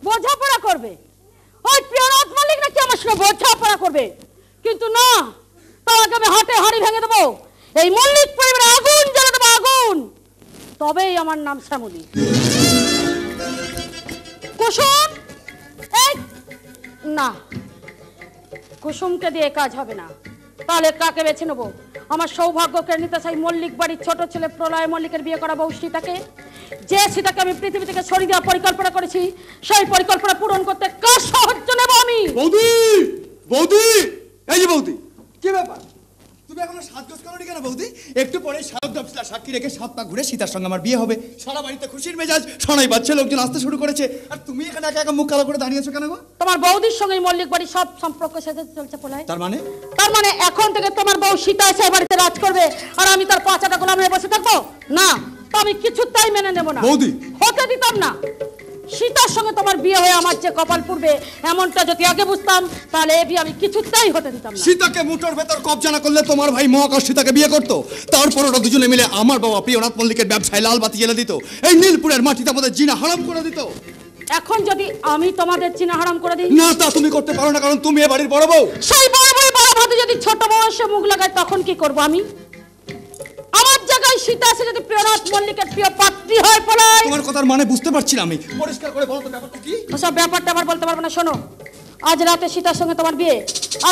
বোঝাপড়া করবে ওই প্রিয়নাথ মল্লিক নাকি আমার সঙ্গে বোঝাপড়া করবে? কিন্তু না, তাকে আমি হাটে হাঁড়ি ভেঙে দেবো, এই মল্লিক পরিবারে আগুন জ্বালা দেবো, আগুন। তবেই আমার নাম শ্যামলী। কুসুম, এই না, কুসুমকে দিয়ে কাজ হবে না। তাহলে কাকে বেছে নেবো? আমার সৌভাগ্যকে নিতে চাই মল্লিক বাড়ির ছোট ছেলে প্রলয় মল্লিকের বিয়ে করা বউ সীতাকে। যে সীতাকে আমি পৃথিবী থেকে সরিয়ে দেওয়ার পরিকল্পনা করেছি, সেই পরিকল্পনা পূরণ করতে কার সাহায্য নেব আমি? বৌদি, বৌদি, এই যে বৌদি, কি ব্যাপার? তুমি এখনো সাজগোজ করোনি কেন বৌদি? একটু পরে সাহেব দফতর সাক্ষী রেখে 7 পা ঘুরে সীতার সঙ্গে আমার বিয়ে হবে। সারা বাড়িতে খুশির মেজাজ, শোনাই বাচ্চা, লোকজন আসতে শুরু করেছে। আর তুমি এখানে একা একা মুখ কালো করে দাঁড়িয়েছো কেন গো? তোমার বৌদির সঙ্গে মল্লিক বাড়ির সব সম্পর্ক সাথে চলছে প্রলয়। তার মানে? তার মানে এখন থেকে তোমার বউ সীতা এসে বাড়িতে রাজ করবে আর আমি তার পাঁচাটা গোলাম হয়ে বসে থাকবো? না, তো আমি কিছুতেই মেনে নেব না। বৌদি, হতে দিতাম না। সীতার সঙ্গে তোমার বিয়ে হয়ে আমার যে কপাল পূর্বে, এমনটা যদি আগে বুঝতাম তাহলে এ বিয়ে আমি কিছুতেই হতে দিতাম না। সীতাকে মুঠোর ভেতর কবজা না করলে তোমার ভাই মহাকাশ সীতাকে বিয়ে করতো। তারপর ওরা দুজনে মিলে আমার বাবা প্রিয়নাথ মল্লিকের ব্যবসায় লাল বাতি জ্বেলে দিত। এই নীলপুরের মাটিতে আমাদের জিনা হারাম করে দিত। এখন যদি আমি তোমাদের চিনা হারাম করে দিই? না, তা তুমি করতে পারো না, কারণ তুমি এ বাড়ির বড় বউ। সেই বড় বড় বড় ভাতে যদি ছোট বউ এসে মুখ লাগায় তখন কি করব আমি? আমার জায়গায় সীতা এসে যদি প্রিয়নাথ মল্লিকের প্রিয় পাত্রী হয় পড়ায়। তোমার কথার মানে বুঝতে পারছি না আমি। পরিষ্কার করে বলো তো ব্যাপারটা কি? ওসব ব্যাপারটা আবার বলতে পারবো না। শোনো, আজ রাতে সীতার সঙ্গে তোমার বিয়ে।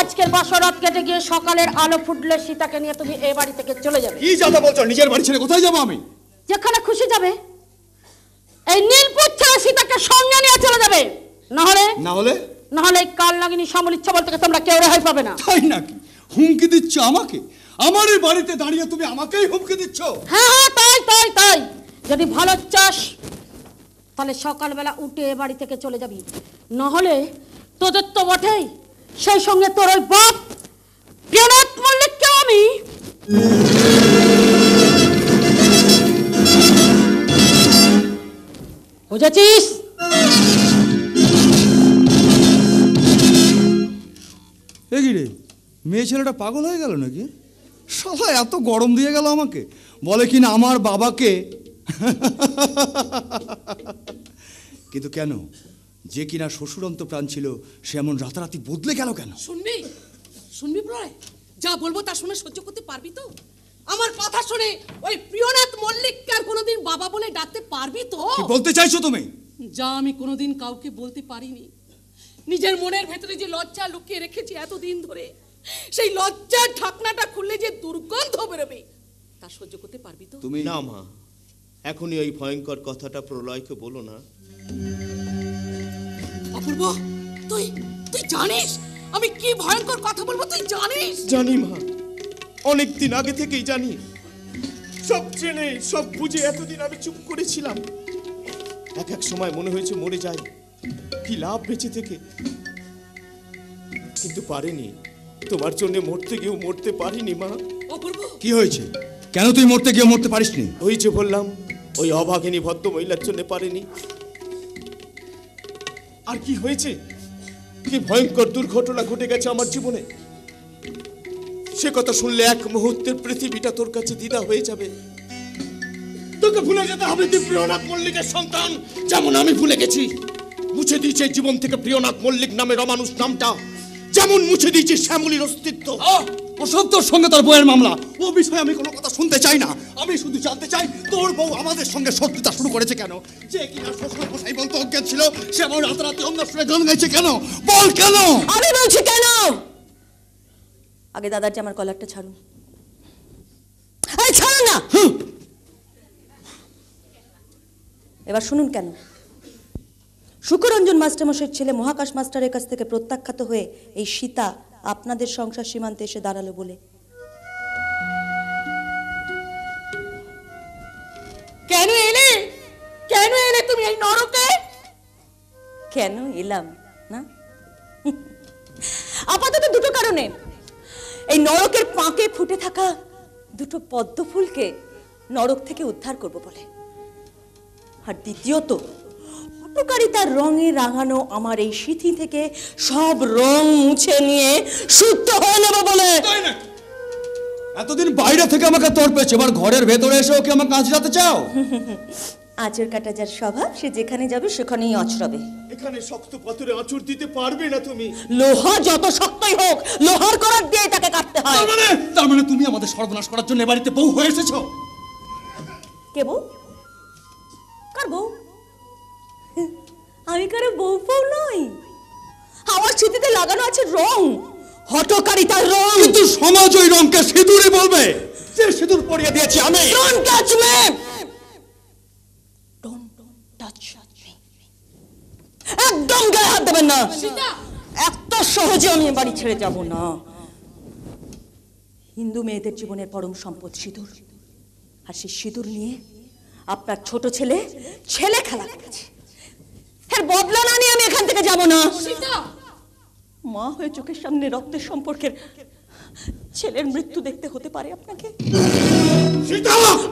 আজকের বাসর রাত কেটে গিয়ে সকালের আলো ফুটলে সীতাকে নিয়ে তুমি এই বাড়ি থেকে চলে যাবে। কি যাতা বলছো? নিজের বাড়ি ছেড়ে কোথায় যাবো আমি? যেখানে খুশি যাবে। এই নীলপুর ছেড়ে সীতাকে সঙ্গে নিয়ে চলে যাবে। না হলে না হলে কাল নাগিনী শ্যামল ইচ্ছা বলতে তোমরা কেউ রেহাই পাবে না। তাই নাকি? হুমকি দিচ্ছ আমাকে? আমার এই বাড়িতে দাঁড়িয়ে তুমি আমাকেই হুমকি দিচ্ছ? হ্যাঁ হ্যাঁ, তাই তাই তাই। যদি ভালো চাস তাহলে সকালবেলা উঠে এ বাড়ি থেকে চলে যাবি। না হলে তোদের তো বটেই, সেই সঙ্গে তোর ওই বাপ প্রিয়নাথ মল্লিককেও আমি। বুঝেছিস? এ কি রে, মেয়ে ছেলেটা পাগল হয়ে গেল নাকি? শালা এত গরম দিয়ে গেল আমাকে, বলে কিনা আমার বাবাকে। কিন্তু কেন, যে কিনা শ্বশুরন্ত প্রাণ ছিল সে এমন রাতারাতি বদলে গেল কেন? শুনবি প্রলয়, যা বলবো তা শুনে সহ্য করতে পারবি তো? আমার কথা শুনে ওই প্রিয়নাথ মল্লিককে আর কোনোদিন বাবা বলে ডাকতে পারবি তো? কি বলতে চাইছো তুমি? যা আমি কোনোদিন কাউকে বলতে পারিনি, নিজের মনের ভেতরে যে লজ্জা লুকিয়ে রেখেছি এতদিন ধরে, সেই লজ্জার ঢাকনাটা খুললে যে দুর্গন্ধ বেরোবে তা সহ্য করতে পারবি তো? তুমি না মা, এখনই ওই ভয়ঙ্কর কথাটা প্রলয়কে বলো না। অপূর্ব, তুই তুই জানিস আমি কি ভয়ঙ্কর কথা বলবো? তুই জানিস? জানি মা, অনেক দিন আগে থেকেই জানি। সব জেনে সব বুঝে এতদিন আমি চুপ করেছিলাম। এক এক সময় মনে হয়েছে মরে যাই, কি লাভ বেঁচে থেকে। কিন্তু পারিনি, তোমার জন্য মরতে গিয়েও মরতে পারিনি মা। অপূর্ব, কি হয়েছে? কেন তুই মরতে গিয়ে মরতে পারিসনি? ওই যে বললাম, ওই অভাগিনী ভদ্র মহিলার জন্য পারিনি। আর কি হয়েছে, কি ভয়ঙ্কর দুর্ঘটনা ঘটে গেছে আমার জীবনে, সে কথা শুনলে এক মুহূর্তের পৃথিবীটা তোর কাছে দ্বিধা হয়ে যাবে। তোকে ভুলে যেতে হবে তুই প্রিয়নাথ মল্লিকের সন্তান, যেমন আমি ভুলে গেছি। মুছে দিয়েছে জীবন থেকে প্রিয়নাথ মল্লিক নামের অমানুষ নামটা, যেমন মুছে দিয়েছে শ্যামলীর অস্তিত্ব। ওসব তোর সঙ্গে তোর বউয়ের মামলা, ও বিষয়ে আমি কোনো কথা শুনতে চাই না। আমি শুধু জানতে চাই তোর বউ আমাদের সঙ্গে শত্রুতা শুরু করেছে কেন? যে কিনা শ্বশুর মশাই বলতে অজ্ঞান ছিল, সে আমার রাতারাতি অন্য শুনে গান গাইছে কেন? বল কেন? আমি বলছি কেন। আগে দাদার জামার কলারটা ছাড়ুন। এই ছাড়ুন না। এবার শুনুন কেন। শুকরঞ্জন মাস্টারমশাইয়ের ছেলে মহাকাশ মাস্টারের কাছ থেকে প্রত্যাখ্যাত হয়ে এই সীতা আপনাদের সংসার সীমান্তে এসে দাঁড়ালো বলে। কেন এলে? কেন এলে তুমি এই নরকে? কেন এলাম না? আপাতত দুটো কারণে। এই নরকের পাঁকে ফুটে থাকা দুটো পদ্ম ফুলকে নরক থেকে উদ্ধার করব বলে। আর দ্বিতীয়ত, হটকারিতার রঙে রাঙানো আমার এই সিথি থেকে সব রং মুছে নিয়ে শুদ্ধ হয়ে নেব বলে। এতদিন বাইরে থেকে আমাকে তোর পেয়েছে, এবার ঘরের ভেতরে এসেও কি আমাকে আঁচড়াতে চাও? আঁচড় কাটা যার স্বভাব, সে যেখানে যাবে সেখানেই আঁচড়াবে। এখানে শক্ত পাথরে আঁচড় দিতে পারবে না তুমি। লোহা যত শক্তই হোক, লোহার করার দিয়ে তাকে কাটতে হয়। তার মানে তুমি আমাদের সর্বনাশ করার জন্য এ বাড়িতে বউ হয়ে এসেছো? কে বউ? কার বউ? আমি কারো বউ বউ নই। আমার স্মৃতিতে লাগানো আছে রং, হটকারিতার রং। কিন্তু সমাজ ওই রংকে সিঁদুরে বলবে, যে সিঁদুর পরিয়ে দিয়েছি আমি। Don't touch me! Don't touch me! একদম গায়ে হাত দেবেন না। এত সহজে আমি বাড়ি ছেড়ে যাব না। হিন্দু মেয়েদের জীবনের পরম সম্পদ সিঁদুর, আর সেই সিঁদুর নিয়ে আপনার ছোট ছেলে খেলা করেছে। এর বদলা না নিয়ে আমি এখান থেকে যাব না। মা হয়ে চোখের সামনে রক্তের সম্পর্কের ছেলের মৃত্যু দেখতে হতে পারে আপনাকে।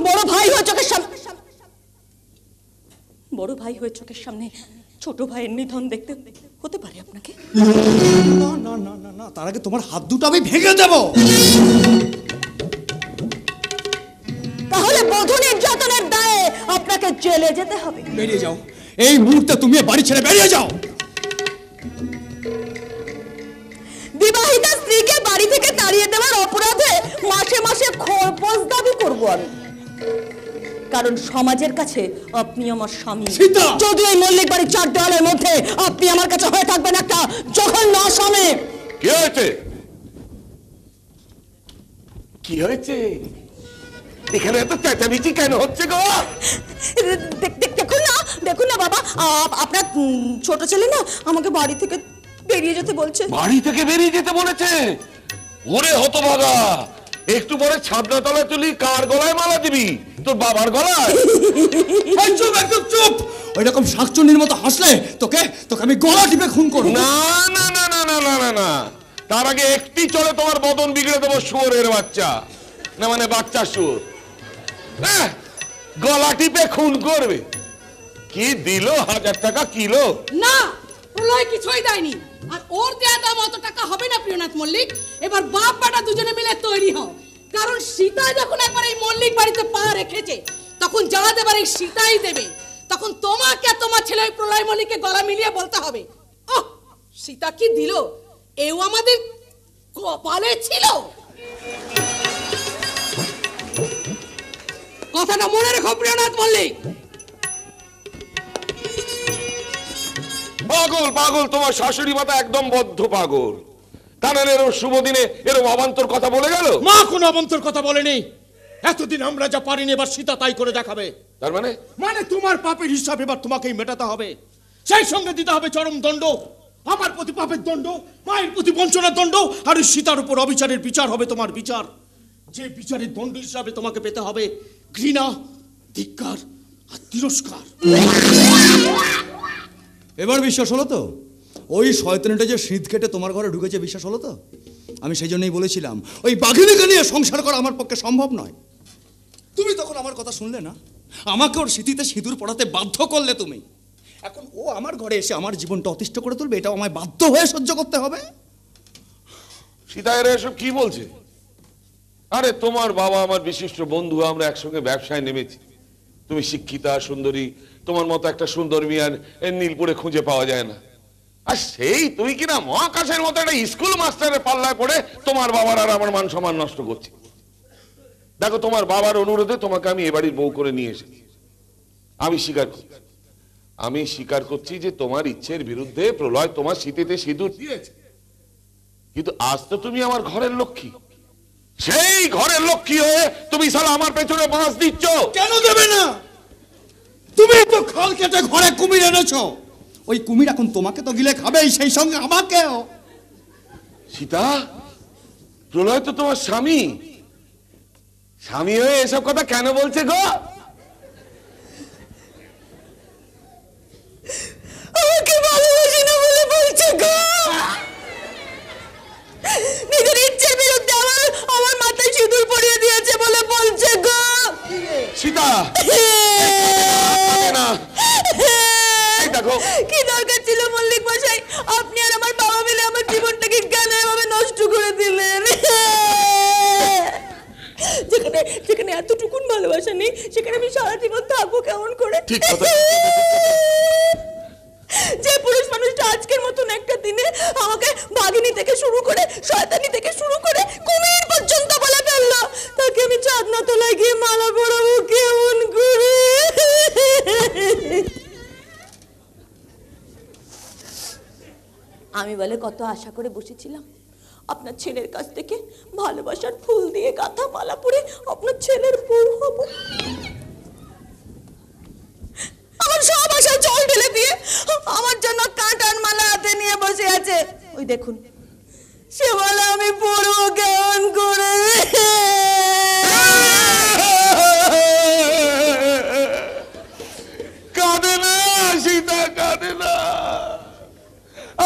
বড় ভাই হয়ে চোখের সামনে ছোট ভাইয়ের নিধন দেখতে হতে পারে আপনাকে। না না না না না, তার আগে তোমার হাত দুটো আমি ভেঙে দেব। তাহলে বধূ নির্যাতনের দায়ে আপনাকে জেলে যেতে হবে। বেরিয়ে যাও এই মুহূর্তে, তুমি বাড়ি ছেড়ে বেরিয়ে যাও। বিবাহিতা স্ত্রীকে বাড়ি থেকে তাড়িয়ে দেওয়ার অপরাধে মাসে মাসে খরচ দাবি করব আমি, কারণ সমাজের কাছে আপনি আমার স্বামী। যদি এই মল্লিক বাড়ির 4 দেওয়ালের মধ্যে আপনি আমার কাছে হয়ে থাকবেন একটা জঘন্য আসামি। কি হয়েছে? কি হয়েছে? এখানে এত চেঁচামেচি কেন হচ্ছে গো? দেখুন না বাবা, আপনার ছোট ছেলে না আমাকে বাড়ি থেকে বেরিয়ে যেতে বলছে। বাড়ি থেকে বেরিয়ে যেতে বলেছে? ওরে হতভাগা, একটু পরে ছাদনা তলা তুলি কার গলায় মালা দিবি? তোর বাবার গলায়? চুপ, একদম চুপ। ওইরকম শাকচুন্নির মতো হাসলে তোকে আমি গলা টিপে খুন করব। না না না না না না না না, তার আগে একটি চলে তোমার বদন বিগড়ে দেবো শুয়োরের বাচ্চা, না মানে বাচ্চা শুয়োর। গলা টিপে খুন করবে? কি দিল 1000 টাকা কিলো? না, প্রলয় কিছুই দেয়নি, আর ওর দেয়া দাম অত টাকা হবে না প্রিয়নাথ মল্লিক। এবার বাপ বেটা দুজনে মিলে তৈরি হও, কারণ সীতা যখন একবার এই মল্লিক বাড়িতে পা রেখেছে তখন যা দেবার এই সীতাই দেবে। তখন তোমাকে তোমার ছেলে ওই প্রলয় মল্লিককে গলা মিলিয়ে বলতে হবে, ওহ সীতা কি দিল, এও আমাদের কপালে ছিল। কথাটা মনে রেখো প্রিয়নাথ মল্লিক। পাগল পাগল, তোমার শাশুড়ি মাতা একদম বদ্ধ পাগল। তা নাহলে এরকম শুভ দিনে এরকম অবান্তর কথা বলে গেল। মা কোনো অবান্তর কথা বলেনি। এতদিন আমরা যা পারিনি এবার সীতা তাই করে দেখাবে। তার মানে মানে তোমার পাপের হিসাব এবার তোমাকেই মেটাতে হবে। সেই সঙ্গে দিতে হবে চরম দণ্ড, আমার প্রতি পাপের দণ্ড, মায়ের প্রতি বঞ্চনার দণ্ড, আর সীতার উপর অবিচারের বিচার হবে তোমার বিচার। যে বিচারের দণ্ড হিসাবে তোমাকে পেতে হবে ঘৃণা, ধিক্কার আর তিরস্কার। এবার বিশ্বাস হলো তো? ওই শয়তানিটা যে শীত কেটে তোমার ঘরে ঢুকেছে, বিশ্বাস হলো তো? আমি সেই জন্যই বলেছিলাম ওই বাঘিনীকে নিয়ে সংসার করা আমার পক্ষে সম্ভব নয়। তুমি তখন আমার কথা শুনলে না, আমাকে ওর স্মৃতিতে সিঁদুর পড়াতে বাধ্য করলে তুমি। এখন ও আমার ঘরে এসে আমার জীবনটা অতিষ্ঠ করে তুলবে, এটাও আমায় বাধ্য হয়ে সহ্য করতে হবে। সীতা এরা এসব কি বলছে? আরে তোমার বাবা আমার বিশিষ্ট বন্ধু, আমরা একসঙ্গে ব্যবসায় নেমেছি। তুমি শিক্ষিতা সুন্দরী, তোমার মতো একটা সুন্দর মিয়ান নীলপুরে খুঁজে পাওয়া যায় না। আর সেই তুই কিনা মহাকাশের মতো একটা স্কুল মাস্টারের পাল্লায় পড়ে তোমার বাবার আর আমার মান সম্মান নষ্ট করছি। দেখো, তোমার বাবার অনুরোধে তোমাকে আমি এ বাড়ির বউ করে নিয়ে এসেছি। আমি স্বীকার করছি যে তোমার ইচ্ছের বিরুদ্ধে প্রলয় তোমার শীতেতে সিঁদুর দিয়েছে, কিন্তু আজ তো তুমি আমার ঘরের লক্ষ্মী। সেই ঘরের লক্ষ্মী হয়ে তুমি সালা আমার পেছনে বাঁশ দিচ্ছ। কেন দেবে না? তুমি তো খাল কেটে ঘরে কুমির এনেছো, ওই কুমির এখন তোমাকে তো গিলে খাবেই, সেই সঙ্গে আমাকেও। সীতা, প্রলয় তো তোমার স্বামী, স্বামী হয়ে এসব কথা কেন বলছে গো? আমাকে ভালোবাসি না বলে বলছে গো। নিজের ইচ্ছের বিরুদ্ধে আমার মাথায় সিঁদুর পরিয়ে দিয়েছে বলে বলছে গো। সীতা, না দেখো কি দরকার ছিল মল্লিক মশাই, আপনি আর আমার বাবা মিলে আমার জীবনটাকে কেন এভাবে নষ্ট করে দিলেন? যেখানে যেখানে এতটুকুন ভালোবাসা নেই সেখানে আমি সারা জীবন থাকবো কেমন করে? ঠিক কথা। যে পুরুষ মানুষটা আজকের মতন একটা দিনে আমাকে ভাগিনী থেকে শুরু করে শয়তানি থেকে শুরু করে কুমির পর্যন্ত বলে ফেললো, তাকে আমি চাঁদনা তলায় গিয়ে মালা পরাবো কেমন করে? আমি বলে কত আশা করে বসেছিলাম আপনার ছেলের কাছ থেকে ভালোবাসার ফুল দিয়ে গাঁথা মালা পরে আপনার ছেলের বউ হব। আমার সব আশা জল ঢেলে দিয়ে আমার জন্য কাঁটার মালা হাতে নিয়ে বসে আছে। ওই দেখুন, সে মালা আমি পরবো কেমন করে? কাঁদে না সীতা, কাঁদে না।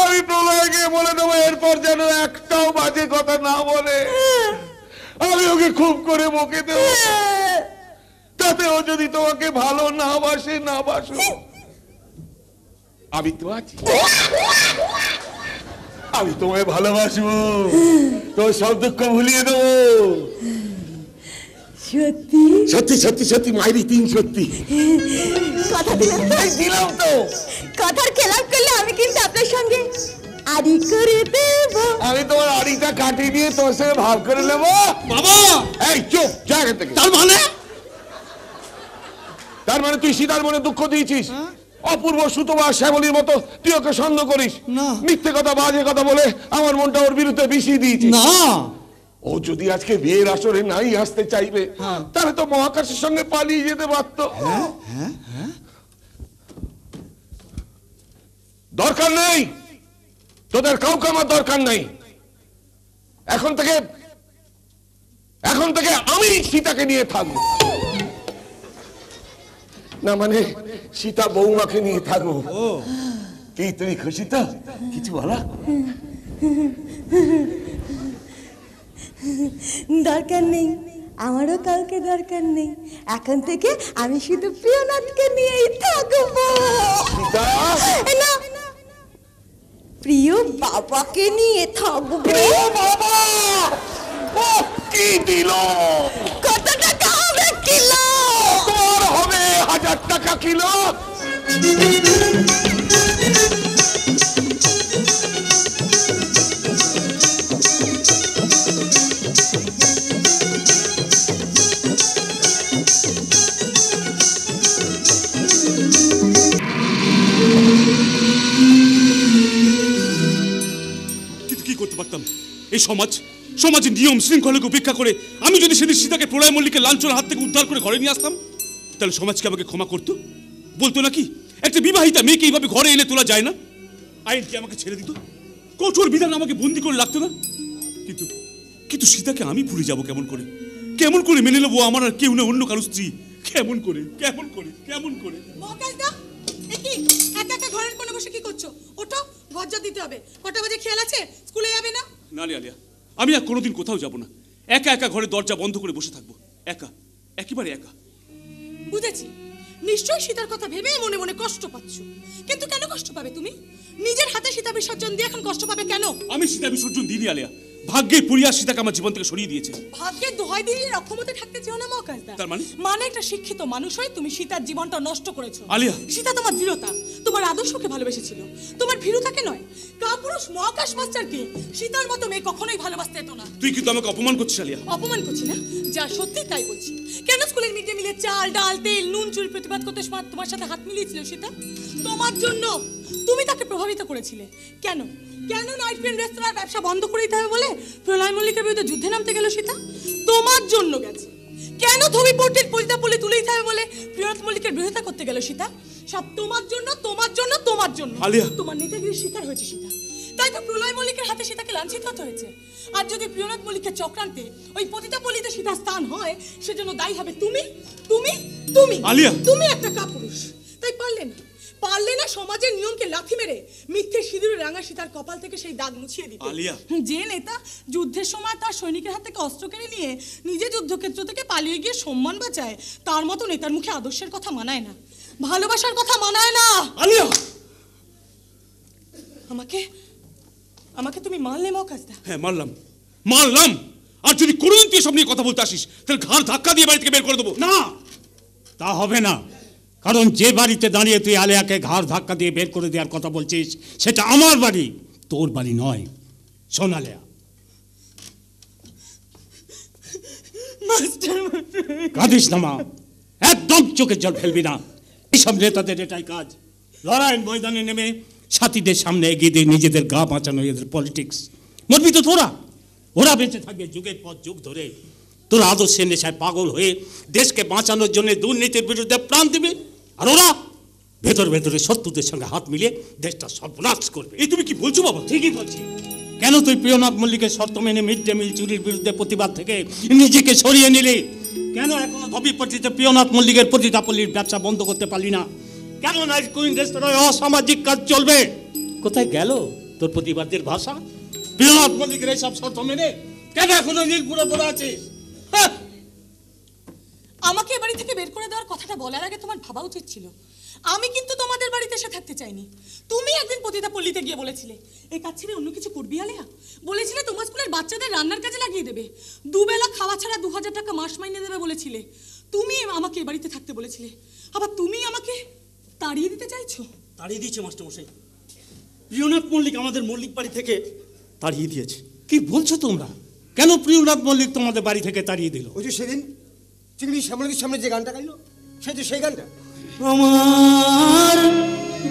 আমি প্রলয়কে বলে দেবো এরপর যেন একটাও বাজে কথা না বলে। আমি ওকে খুব করে বকে দেবো, তাতে ও যদি তোমাকে ভালো না বাসে না বাসো, আমি তো আছি, আমি তোমায় ভালোবাসবো, তোর সব দুঃখ ভুলিয়ে দেবো। সত্যি সত্যি সত্যি সত্যি মাইরি তিন সত্যি কথা দিলাম তো। কথার খেলাপ করলে আমি কিন্তু আপনার সঙ্গে আড়ি করে দেব। আমি তোমার আড়িটা কাটিয়ে দিয়ে তোর সঙ্গে ভাব করে নেবো। বাবা, এই চুপ, জায়গা থেকে। তার মানে তুই সীতার মনে দুঃখ দিয়েছিস? অপূর্ব সুতবা শ্যামলীর মতো তুই ওকে সন্দেহ করিস? না। মিথ্যে কথা বাজে কথা বলে আমার মনটা ওর বিরুদ্ধে বিষিয়ে দিয়েছিস। না, ও যদি আজকে বিয়ের আসরে নাই আসতে চাইবে তাহলে তো মহাকাশের সঙ্গে পালিয়ে যেতে পারত। দরকার নেই তোদের কাউকে, আমার দরকার নেই। এখন থেকে আমি সীতাকে নিয়ে থাকবো, না মানে সীতা বৌমাকে নিয়ে থাকবো। কি তুমি খুশি তো? কিছু বলা? দরকার নেই, আমারও কাউকে দরকার নেই। এখন থেকে আমি শুধু প্রিয়নাথকে নিয়েই থাকবো। না, প্রিয় বাবাকে নিয়ে থাকবো। বাবা কি দিল? কত টাকা হবে কিলো? তোর হবে 1000 টাকা কিলো। কিন্তু কি করতে পারতাম? এই সমাজের নিয়ম শৃঙ্খলাকে উপেক্ষা করে আমি যদি সেদিন সীতাকে প্রলয় মল্লিকের লাঞ্ছনার হাত থেকে উদ্ধার করে ঘরে নিয়ে আসতাম, তাহলে সমাজকে আমাকে ক্ষমা করতো? বলতো নাকি একটা বিবাহিতা মেয়েকে এইভাবে ঘরে এনে তোলা যায় না? আইন কি আমাকে ছেড়ে দিত? কঠোর বিধান আমাকে বন্দি করে রাখতো না? কিন্তু সীতাকে আমি ভুলে যাব কেমন করে? কেমন করে মেনে নেবো আমার আর কেউ না অন্য কারো স্ত্রী? কেমন করে? মহাকাশদা, এ কি একা একা ঘরের কোণে বসে কি করছো? ওঠো, গজ্জা দিতে হবে। কটা বাজে খেয়াল আছে? স্কুলে যাবে না? না রে আলিয়া, আমি আর কোনোদিন কোথাও যাব না। একা একা ঘরে দরজা বন্ধ করে বসে থাকবো, একা, একেবারে একা। বুঝেছি, নিশ্চয়ই সীতার কথা ভেবে মনে মনে কষ্ট পাচ্ছ। কিন্তু কেন কষ্ট পাবে তুমি? নিজের হাতে সীতা বিসর্জন দিয়ে এখন কষ্ট পাবে কেন? আমি সীতা বিসর্জন দিইনি আলিয়া। ভাগ্যের পরিহাস সীতাকে আমার জীবন থেকে সরিয়ে দিয়েছে। ভাগ্যের দোহাই দিয়ে অক্ষমতা থাকতে চেও না মহাকাশদা। তার মানে একটা শিক্ষিত মানুষ হয়ে তুমি সীতার জীবনটা নষ্ট করেছো। আলিয়া, সীতা তোমার দৃঢ়তা, তোমার আদর্শকে ভালোবেসেছিল, তোমার ভীরুতাকে নয়। কাপুরুষ মহাকাশ মাস্টারকে সীতার মতো মেয়ে কখনোই ভালোবাসতে যেত না। তুই কিন্তু আমাকে অপমান করছিস আলিয়া। অপমান করছি না, যা সত্যি তাই বলছি। কেন স্কুলের মিড ডে মিলে চাল ডাল তেল নুন চুরি প্রতিবাদ করতে তোমার সাথে হাত মিলিয়েছিল সীতা? তোমার জন্য। তুমি তাকে প্রভাবিত করেছিলে। কেন নাইট ক্রিম রেস্তোরাঁর ব্যবসা বন্ধ করে দিতে হবে বলে প্রলয় মল্লিকের বিরুদ্ধে যুদ্ধে নামতে গেল সীতা? তোমার জন্য গেছে। কেন ধোবি পোর্টের পরিতা তুলে দিতে হবে বলে প্রিয়নাথ মল্লিকের বিরোধিতা করতে গেল সীতা? সব তোমার জন্য। আলিয়া, তোমার নেতাগিরির শিকার হয়েছে সীতা, তাই তো প্রলয় মল্লিকের হাতে সীতাকে লাঞ্ছিত হতে হয়েছে। আর যদি প্রিয়নাথ মল্লিকের চক্রান্তে ওই পতিতা পল্লীতে সীতার স্থান হয়, সেজন্য দায়ী হবে তুমি। আলিয়া, তুমি একটা কাপুরুষ, তাই পারলে না সমাজের নিয়মকে লাথি মেরে মিথ্যে সিঁদুরে রাঙা সীতার কপাল থেকে সেই দাগ মুছিয়ে দিতে। আলিয়া, যে নেতা যুদ্ধের সময় তার সৈনিকের হাত থেকে অস্ত্র কেড়ে নিয়ে নিজে যুদ্ধক্ষেত্র থেকে পালিয়ে গিয়ে সম্মান বাঁচায়, তার মতো নেতার মুখে আদর্শের কথা মানায় না, ভালোবাসার কথা মানায় না। আলিয়া, আমাকে তুমি মারলে মহাকাশদা? হ্যাঁ মারলাম। আর যদি কোনোদিন তুই এসব নিয়ে কথা বলতে আসিস, তাহলে ঘাড় ধাক্কা দিয়ে বাড়ি থেকে বের করে দেবো। না, তা হবে না। কারণ যে বাড়িতে দাঁড়িয়ে তুই আলিয়াকে ঘাড় ধাক্কা দিয়ে বের করে দেওয়ার কথা বলছিস, সেটা আমার বাড়ি, তোর বাড়ি নয়। শোন আলিয়া, কাঁদিস না মা, একদম চোখের জল ফেলবি না। এইসব নেতাদের এটাই কাজ, লড়াইয়ের ময়দানে নেমে সাথীদের সামনে এগিয়ে দিয়ে নিজেদের গা বাঁচানো, এদের পলিটিক্স। মরবি তো ওরা বেঁচে থাকবে যুগের পর যুগ ধরে। তোরা আদর্শের নেশায় পাগল হয়ে দেশকে বাঁচানোর জন্য দুর্নীতির বিরুদ্ধে প্রাণ দিবে, আর ওরা ভেতরে শত্রুদের সঙ্গে হাত মিলিয়ে দেশটা সর্বনাশ করবে। এই তুমি কি বলছো বাবা? ঠিকই বলছি। কেন তুই প্রিয়নাথ মল্লিকের শর্ত মেনে মিড ডে মিল চুরির বিরুদ্ধে প্রতিবাদ থেকে নিজেকে সরিয়ে নিলি? কেন এখনো ধবিপট্টিতে প্রিয়নাথ মল্লিকের পতিতাপল্লীর ব্যবসা বন্ধ করতে পারলি না? কেন নাইট কুইন রেস্তোরাঁয় অসামাজিক কাজ চলবে? কোথায় গেল তোর প্রতিবাদের ভাষা? প্রিয়নাথ মল্লিকের এইসব শর্ত মেনে কেন এখনো নীলপুরে পড়ে আছিস? আমাকে বাড়ি থেকে বের করে দেওয়ার কথাটা বলার আগে তোমার ভাবা উচিত ছিল। আমি কিন্তু তোমাদের বাড়িতে এসে থাকতে চাইনি। তুমি একদিন পতিতা পল্লীতে গিয়ে বলেছিলে এই কাজ ছেড়ে অন্য কিছু করবি আলিয়া। বলেছিলে তোমার স্কুলের বাচ্চাদের রান্নার কাজে লাগিয়ে দেবে, দুবেলা খাওয়া ছাড়া 2000 টাকা মাস মাইনে দেবে বলেছিলে। তুমি আমাকে এই বাড়িতে থাকতে বলেছিলে, আবার তুমি আমাকে তাড়িয়ে দিতে চাইছো। তাড়িয়ে দিয়েছে মাস্টারমশাই। প্রিয়নাথ মল্লিক আমাদের মল্লিক বাড়ি থেকে তাড়িয়ে দিয়েছে। কি বলছো তোমরা? কেন প্রিয়নাথ মল্লিক তোমাদের বাড়ি থেকে তাড়িয়ে দিল? ওই যে সেদিন চিংড়ি শ্যামলদির সামনে যে গানটা গাইলো, সেই গানটা। আমার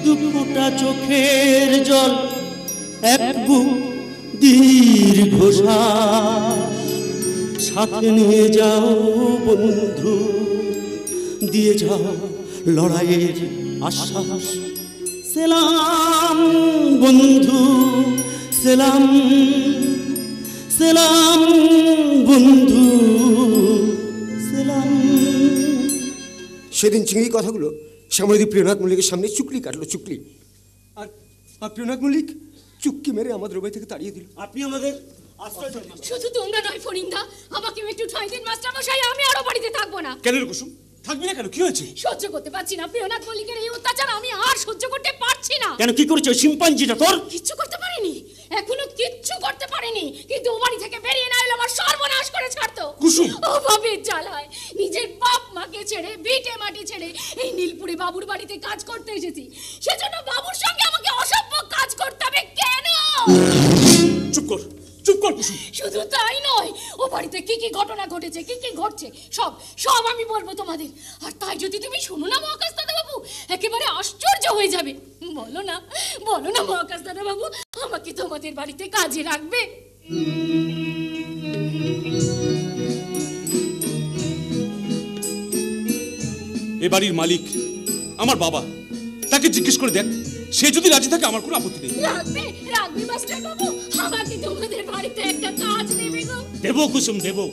দুফোঁটা চোখের জল, এক বুক দীর্ঘশ্বাস, সাথে নিয়ে যাও বন্ধু, দিয়ে যাও লড়াইয়ের আশ্বাস। সেলাম বন্ধু, সেলাম বন্ধু, সেলাম। সেদিন চিংড়ি কথাগুলো শ্যামলদি প্রিয়নাথ মল্লিকের সামনে চুকলি কাটলো, চুকলি। আর প্রিয়নাথ মল্লিক চুক্কি মেরে আমাদের বাড়ি থেকে তাড়িয়ে দিল। আপনি আমাদের শুধু তোমরা নয় ফরিন্দা, আমাকে একটু ঠাঁই দিন মাস্টার মশাই, আমি আরো বাড়িতে থাকবো না। কেন রে কুসুম, থাকবি না কেন? কি হয়েছে? সহ্য করতে পারছি না প্রিয়নাথ মল্লিকের এই অত্যাচার, আমি আর সহ্য করতে পারছি না। কেন, কি করেছে ওই শিম্পাঞ্জিটা তোর? কিচ্ছু করতে পারিনি। এখনো কিচ্ছু করতে পারেনি, কিন্তু ও বাড়ি থেকে বেরিয়ে না এলে আমার সর্বনাশ করে ছাড়তো। কুসুম! অভাবের জ্বালায় নিজের বাপ মাকে ছেড়ে ভিটে মাটি ছেড়ে এই নীলপুরে বাবুর বাড়িতে কাজ করতে এসেছি। সেজন্য বাবুর সঙ্গে আমাকে অসভ্য কাজ করতে হবে কেন? চুপ কর, চুপ কর কুসুম। শুধু তাই নয়, ও বাড়িতে কি কি ঘটনা ঘটেছে, কি কি ঘটছে, সব সব আমি বলবো তোমাদের। আর তাই যদি তুমি শোনো না মহাকাশ দাদা বাবু, একেবারে আশ্চর্য হয়ে যাবে। বলো না, বলো না মহাকাশ দাদা বাবু, আমাকে তোমাদের বাড়িতে কাজে রাখবে? এ বাড়ির মালিক আমার বাবা, তাকে জিজ্ঞেস করে দেখ, সে যদি রাজি থাকে আমার কোনো আপত্তি নেই। রাখবে, রাখবে মাস্টার বাবু, আমাকে তোমাদের বাড়িতে একটা কাজ দেবে গো। দেবো কুসুম, দেবো।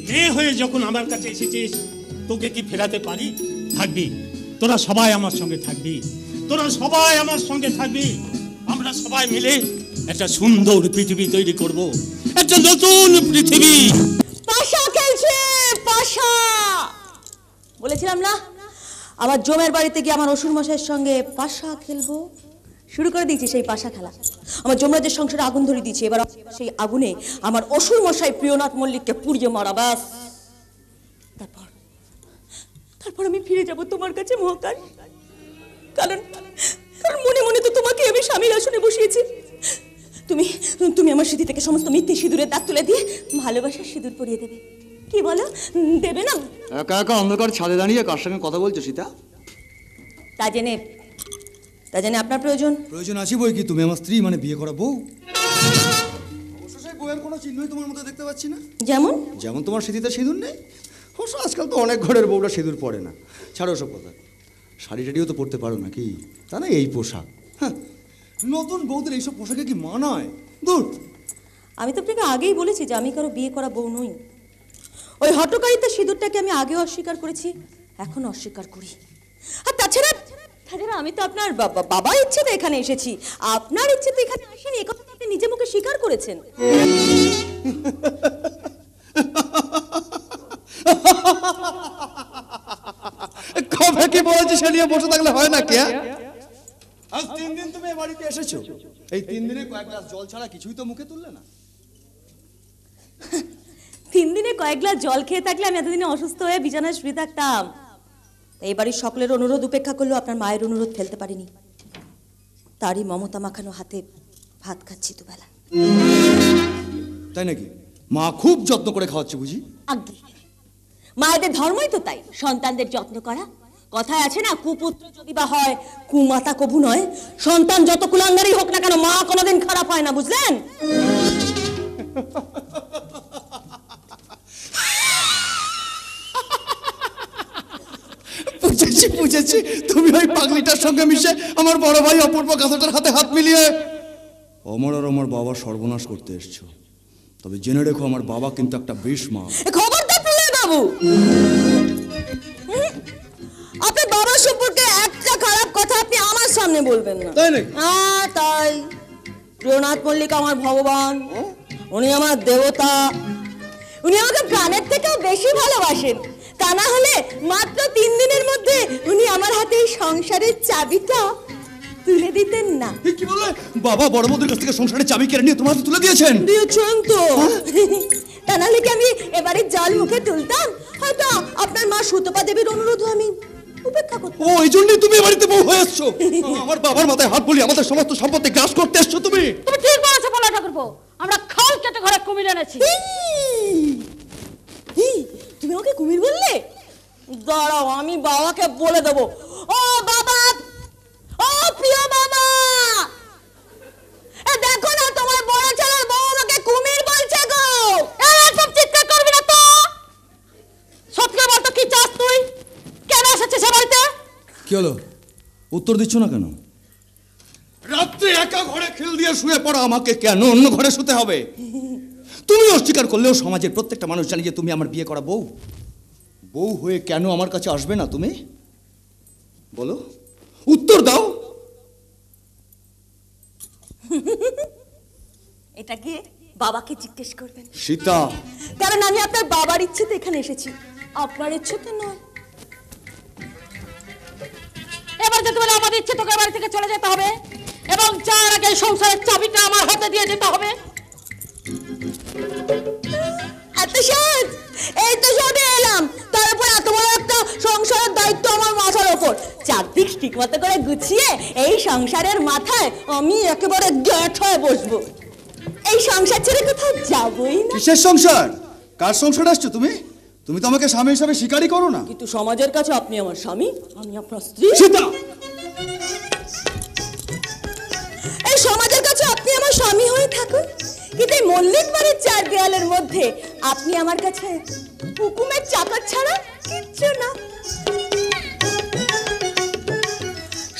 মেয়ে হয়ে যখন আমার কাছে এসেছিস, তোকে কি ফেরাতে পারি? থাকবি, তোরা সবাই আমার সঙ্গে থাকবি, তোরা সবাই আমার সঙ্গে থাকবি। আমরা সবাই মিলে একটা সুন্দর পৃথিবী তৈরি করব, একটা নতুন পৃথিবী। পাশা খেলছে, পাশা। বলেছিলাম না আমার জমের বাড়িতে গিয়ে আমার অসুর মশাইয়ের সঙ্গে পাশা খেলবো। শুরু করে দিয়েছি সেই পাশা খেলা। আমার যমরাজের সংসারে আগুন ধরে দিয়েছি, এবার সেই আগুনে আমার অসুর মশাই প্রিয়নাথ মল্লিককে পুড়িয়ে মারা, ব্যাস। তারপর আমি ফিরে যাব তোমার কাছে মহাকাশ, কারণ মনে মনে তো তোমাকে আমি স্বামীর আসনে বসিয়েছি। তুমি তুমি আমার স্মৃতি থেকে সমস্ত মিথ্যে সিঁদুরের দাগ তুলে দিয়ে ভালোবাসার সিঁদুর পরিয়ে দেবে। কি বলো, দেবে না? একা একা অন্ধকার ছাদে দাঁড়িয়ে কার সঙ্গে কথা বলছো সীতা? তা জেনে আপনার প্রয়োজন আছে বই কি? তুমি আমার স্ত্রী, মানে বিয়ে করা বউ। অবশ্য সেই বউয়ের কোনো চিহ্নই তোমার মধ্যে দেখতে পাচ্ছি না। যেমন তোমার স্মৃতিতে সিঁদুর নেই। অবশ্য আজকাল তো অনেক ঘরের বউরা সিঁদুর পরে না। ছাড়ো সব কথা, শাড়ি টাড়িও তো পরতে পারো নাকি? তা না এই পোশাক, হ্যাঁ, নতুন বউদের এইসব পোশাকে কি মানায়? দূর। আমি তো আপনাকে আগেই বলেছি যে আমি কারো বিয়ে করা বউ নই। ওই হটকারিতা সিঁদুরটাকে আমি আগেও অস্বীকার করেছি, এখন অস্বীকার করি। আর তাছাড়া আমি তো আপনার বাবার ইচ্ছেতে এখানে এসেছি, আপনার ইচ্ছেতে এখানে আসেনি। একথা আপনি নিজে মুখে স্বীকার করেছেন। কবে কি বলেছি সে নিয়ে বসে থাকলে হয় না? কে আজ 3 দিন তুমি বাড়িতে এসেছো, এই 3 দিনে কয়েক গ্লাস জল ছাড়া কিছুই তো মুখে তুললে না। 3 দিনে কয়েক গ্লাস জল খেয়ে থাকলে আমি এতদিনে অসুস্থ হয়ে বিছানায় শুয়ে থাকতাম। এই বাড়ির সকলের অনুরোধ উপেক্ষা করলেও আপনার মায়ের অনুরোধ ফেলতে পারিনি। তারই মমতা মাখানো হাতে ভাত খাচ্ছি দুবেলা। তাই নাকি? মা খুব যত্ন করে খাওয়াচ্ছে বুঝি? আজ্ঞে, মায়েদের ধর্মই তো তাই, সন্তানদের যত্ন করা। কথায় আছে না, কুপুত্র যদি বা হয় কুমাতা কভু নয়। সন্তান যত কুলাঙ্গারই হোক না কেন, মা কোনোদিন খারাপ হয় না, বুঝলেন? বুঝেছি তুমি ওই পাগলিটার সঙ্গে মিশে আমার বড় ভাই অপূর্ব গাধাটার হাতে হাত মিলিয়ে অমর আর আমার বাবা সর্বনাশ করতে এসছো। তবে জেনে রেখো, আমার বাবা কিন্তু একটা বেশ মা। খবরদার প্রলয় বাবু, আপনার বাবার সম্পর্কে একটা খারাপ কথা আপনি আমার সামনে বলবেন না। তাই নাকি? হ্যাঁ তাই। প্রিয়নাথ মল্লিক আমার ভগবান, উনি আমার দেবতা, উনি আমাকে প্রাণের থেকেও বেশি ভালোবাসেন। তা না হলে মাত্র 3 দিনের মধ্যে উনি আমার হাতে এই সংসারের চাবিটা তুলে দিতেন না। কি বললে? বাবা বড় বৌদির কাছ থেকে সংসারের চাবি কেড়ে নিয়ে তোমার হাতে তুলে দিয়েছেন? দিয়েছেন তো। তা না হলে কি আমি এবারে জল মুখে তুলতাম? হয়তো আপনার মা সুতপা দেবীর অনুরোধ আমি উপেক্ষা করতাম। ও, এই জন্যই তুমি বাড়িতে বউ হয়ে এসছো? আমার বাবার মাথায় হাত বলি আমাদের সমস্ত সম্পত্তি গ্রাস করতে এসছো তুমি? তুমি ঠিক বলেছো বলা ঠাকুরপো, আমরা খাল কেটে ঘরে কুমির এনেছি। তুমি ওকে কুমির বললে? দাঁড়াও, আমি বাবাকে বলে দেবো। ও বাবা, ও প্রিয় বাবা, দেখো না তোমার বড় ছেলের বউ আমাকে কুমির বলছে গো। এরকম চিৎকার করবি না তো। সত্যি বল তো, কি চাস তুই? কেন এসেছিস সে বাড়িতে? কি হলো, উত্তর দিচ্ছ না কেন? রাত্রে একা ঘরে খেল দিয়ে শুয়ে পড়া আমাকে কেন অন্য ঘরে শুতে হবে? তুমি অস্বীকার করলেও সমাজের প্রত্যেকটা মানুষ জানে যে তুমি আমার বিয়ে করা বউ। বউ হয়ে কেন আমার কাছে আসবে না তুমি? বলো, উত্তর দাও। এটাকে বাবাকে জিজ্ঞেস করবেন সীতা, কারণ আমি আপনার বাবার ইচ্ছেতে এখানে এসেছি, আপনার ইচ্ছেতে নয়। এবার যদি বলে আমাদের ইচ্ছে তোকে বাড়ি থেকে চলে যেতে হবে, এবং যার আগে সংসারের চাবিটা আমার হাতে দিয়ে যেতে হবে। এত সহজ? এই তো সবে এলাম, তারপর এত বড় একটা সংসারের দায়িত্ব আমার মাথার ওপর। চারদিক ঠিক মতো করে গুছিয়ে এই সংসারের মাথায় আমি একেবারে গ্যাট হয়ে বসবো। এই সংসার ছেড়ে কোথাও যাবই না। কিসের সংসার? কার সংসার আসছো তুমি? তুমি তো আমাকে স্বামী হিসাবে স্বীকারই করো না। কিন্তু সমাজের কাছে আপনি আমার স্বামী, আমি আপনার স্ত্রী। সীতা, এই সমাজের কাছে আপনি আমার স্বামী হয়ে থাকুন, কিন্তু এই মল্লিক বাড়ির চার দেয়ালের মধ্যে আপনি আমার কাছে হুকুমের চাকর ছাড়া কিচ্ছু না।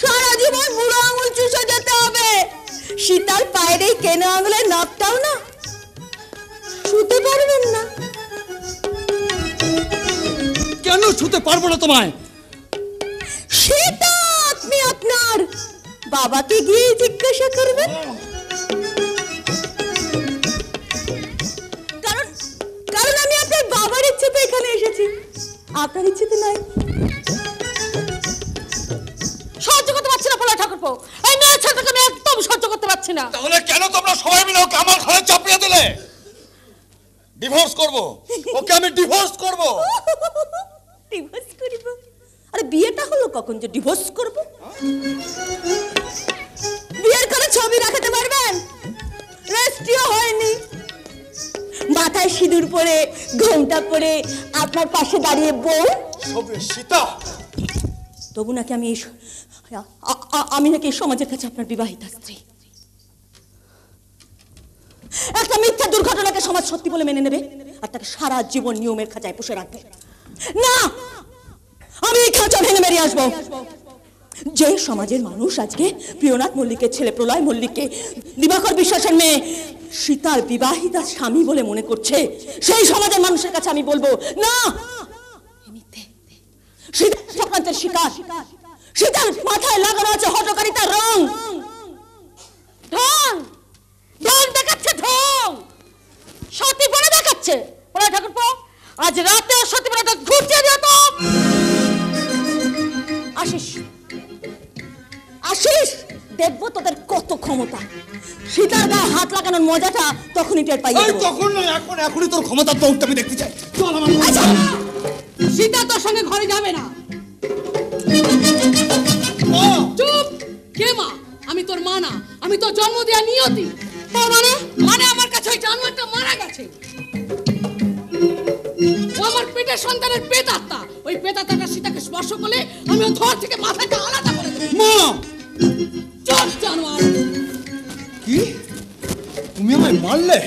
সারা জীবন বুড়ো আঙুল চুষে যেতে হবে। সীতার পায়ের এই কেনো আঙুলের নখটাও না ছুতে পারবেন না। কেন ছুতে পারবো না তোমায়? সেটা আপনি আপনার বাবাকে গিয়ে জিজ্ঞাসা করবেন। কারণ কারণ আমি আপনার বাবার ইচ্ছেতে এখানে এসেছি, আপনার ইচ্ছেতে নয়। সহ্য করতে পারছি না পোলা ঠাকুরপো, এই মেয়ে ছেলেটাকে আমি একদম সহ্য করতে পারছি না। তাহলে কেন তোমরা সবাই মিলে ওকে আমার ঘরে চাপিয়ে দিলে? ডিভোর্স করব, ওকে আমি ডিভোর্স করব। ডিভোর্স করব? আরে বিয়েটা হলো কখন যে ডিভোর্স করব? বিয়ের করে ছবি রাখতে পারবেন? রেস্টিও হয়নি, মাথায় সিঁদুর পরে ঘোমটা পরে আপনার পাশে দাঁড়িয়ে বউ। সীতা, তবু নাকি আমি নাকি সমাজের কাছে আপনার বিবাহিতা স্ত্রী। একটা মিথ্যা দুর্ঘটনাকে সমাজ সত্যি বলে মেনে নেবে আর তাকে সারা জীবন নিয়মের খাঁচায় পুষে রাখবে। না, আমি এই খাঁচা ভেঙে বেরিয়ে আসবো। যে সমাজের মানুষ আজকে প্রিয়নাথ মল্লিকের ছেলে প্রলয় মল্লিককে দিবাকর বিশ্বাসের মেয়ে সীতার বিবাহিতা স্বামী বলে মনে করছে, সেই সমাজের মানুষের কাছে আমি বলবো না, সীতা চক্রান্তের শিকার। সীতার মাথায় লাগানো আছে হঠকারিতার রং। ঢং ঢং দেখাচ্ছে, ঢং সতী বলে দেখাচ্ছে। পোলা ঠাকুরপো, আজ রাতে সতী বলে ঘুরতে দিও তো। আশিস, আশিস, দেখবো তোদের কত ক্ষমতা। সীতার গায়ে হাত লাগানোর মজাটা তখনই টের পাই। তখন না, এখন এখনই তোর ক্ষমতা তো আমি দেখতে চাই। চল আমার। আচ্ছা, সীতা তোর সঙ্গে ঘরে যাবে না। চুপ! কে মা? আমি তোর মা না, আমি তোর জন্ম দেয়া নিয়তি। তার মানে মানে আমার কাছে ওই জানোয়ারটা মারা গেছে। ও আমার পেটের সন্তানের পেতাত্তা। ওই পেতাত্তাটা সীতাকে স্পর্শ করলে আমি ওর ধর থেকে মাথাটা আলাদা করে দেব। মা! চল জানোয়ার! কি? তুমি আমায় মারলে?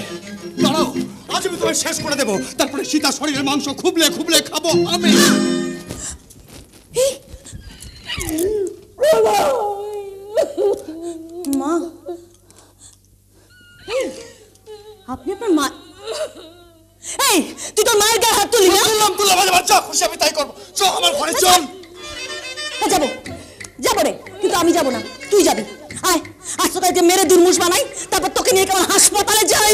দাঁড়াও, আজ আমি তোমায় শেষ করে দেবো, তারপরে সীতা শরীরের মাংস খুবলে খুবলে খাবো আমি। মা, আপনি আপনার মা, এই তুই তোর মায়ের গায়ে হাত তুলি না? তুলে বাজে বাচ্চা, খুশি আমি তাই করবো। চল আমার ঘরে চল। যাবো যাবো রে, কিন্তু আমি যাবো না, তুই যাবি। আয়, আজ তোকে যে মেরে দুর্মুষ বানাই, তারপর তোকে নিয়ে কেমন হাসপাতালে যাই।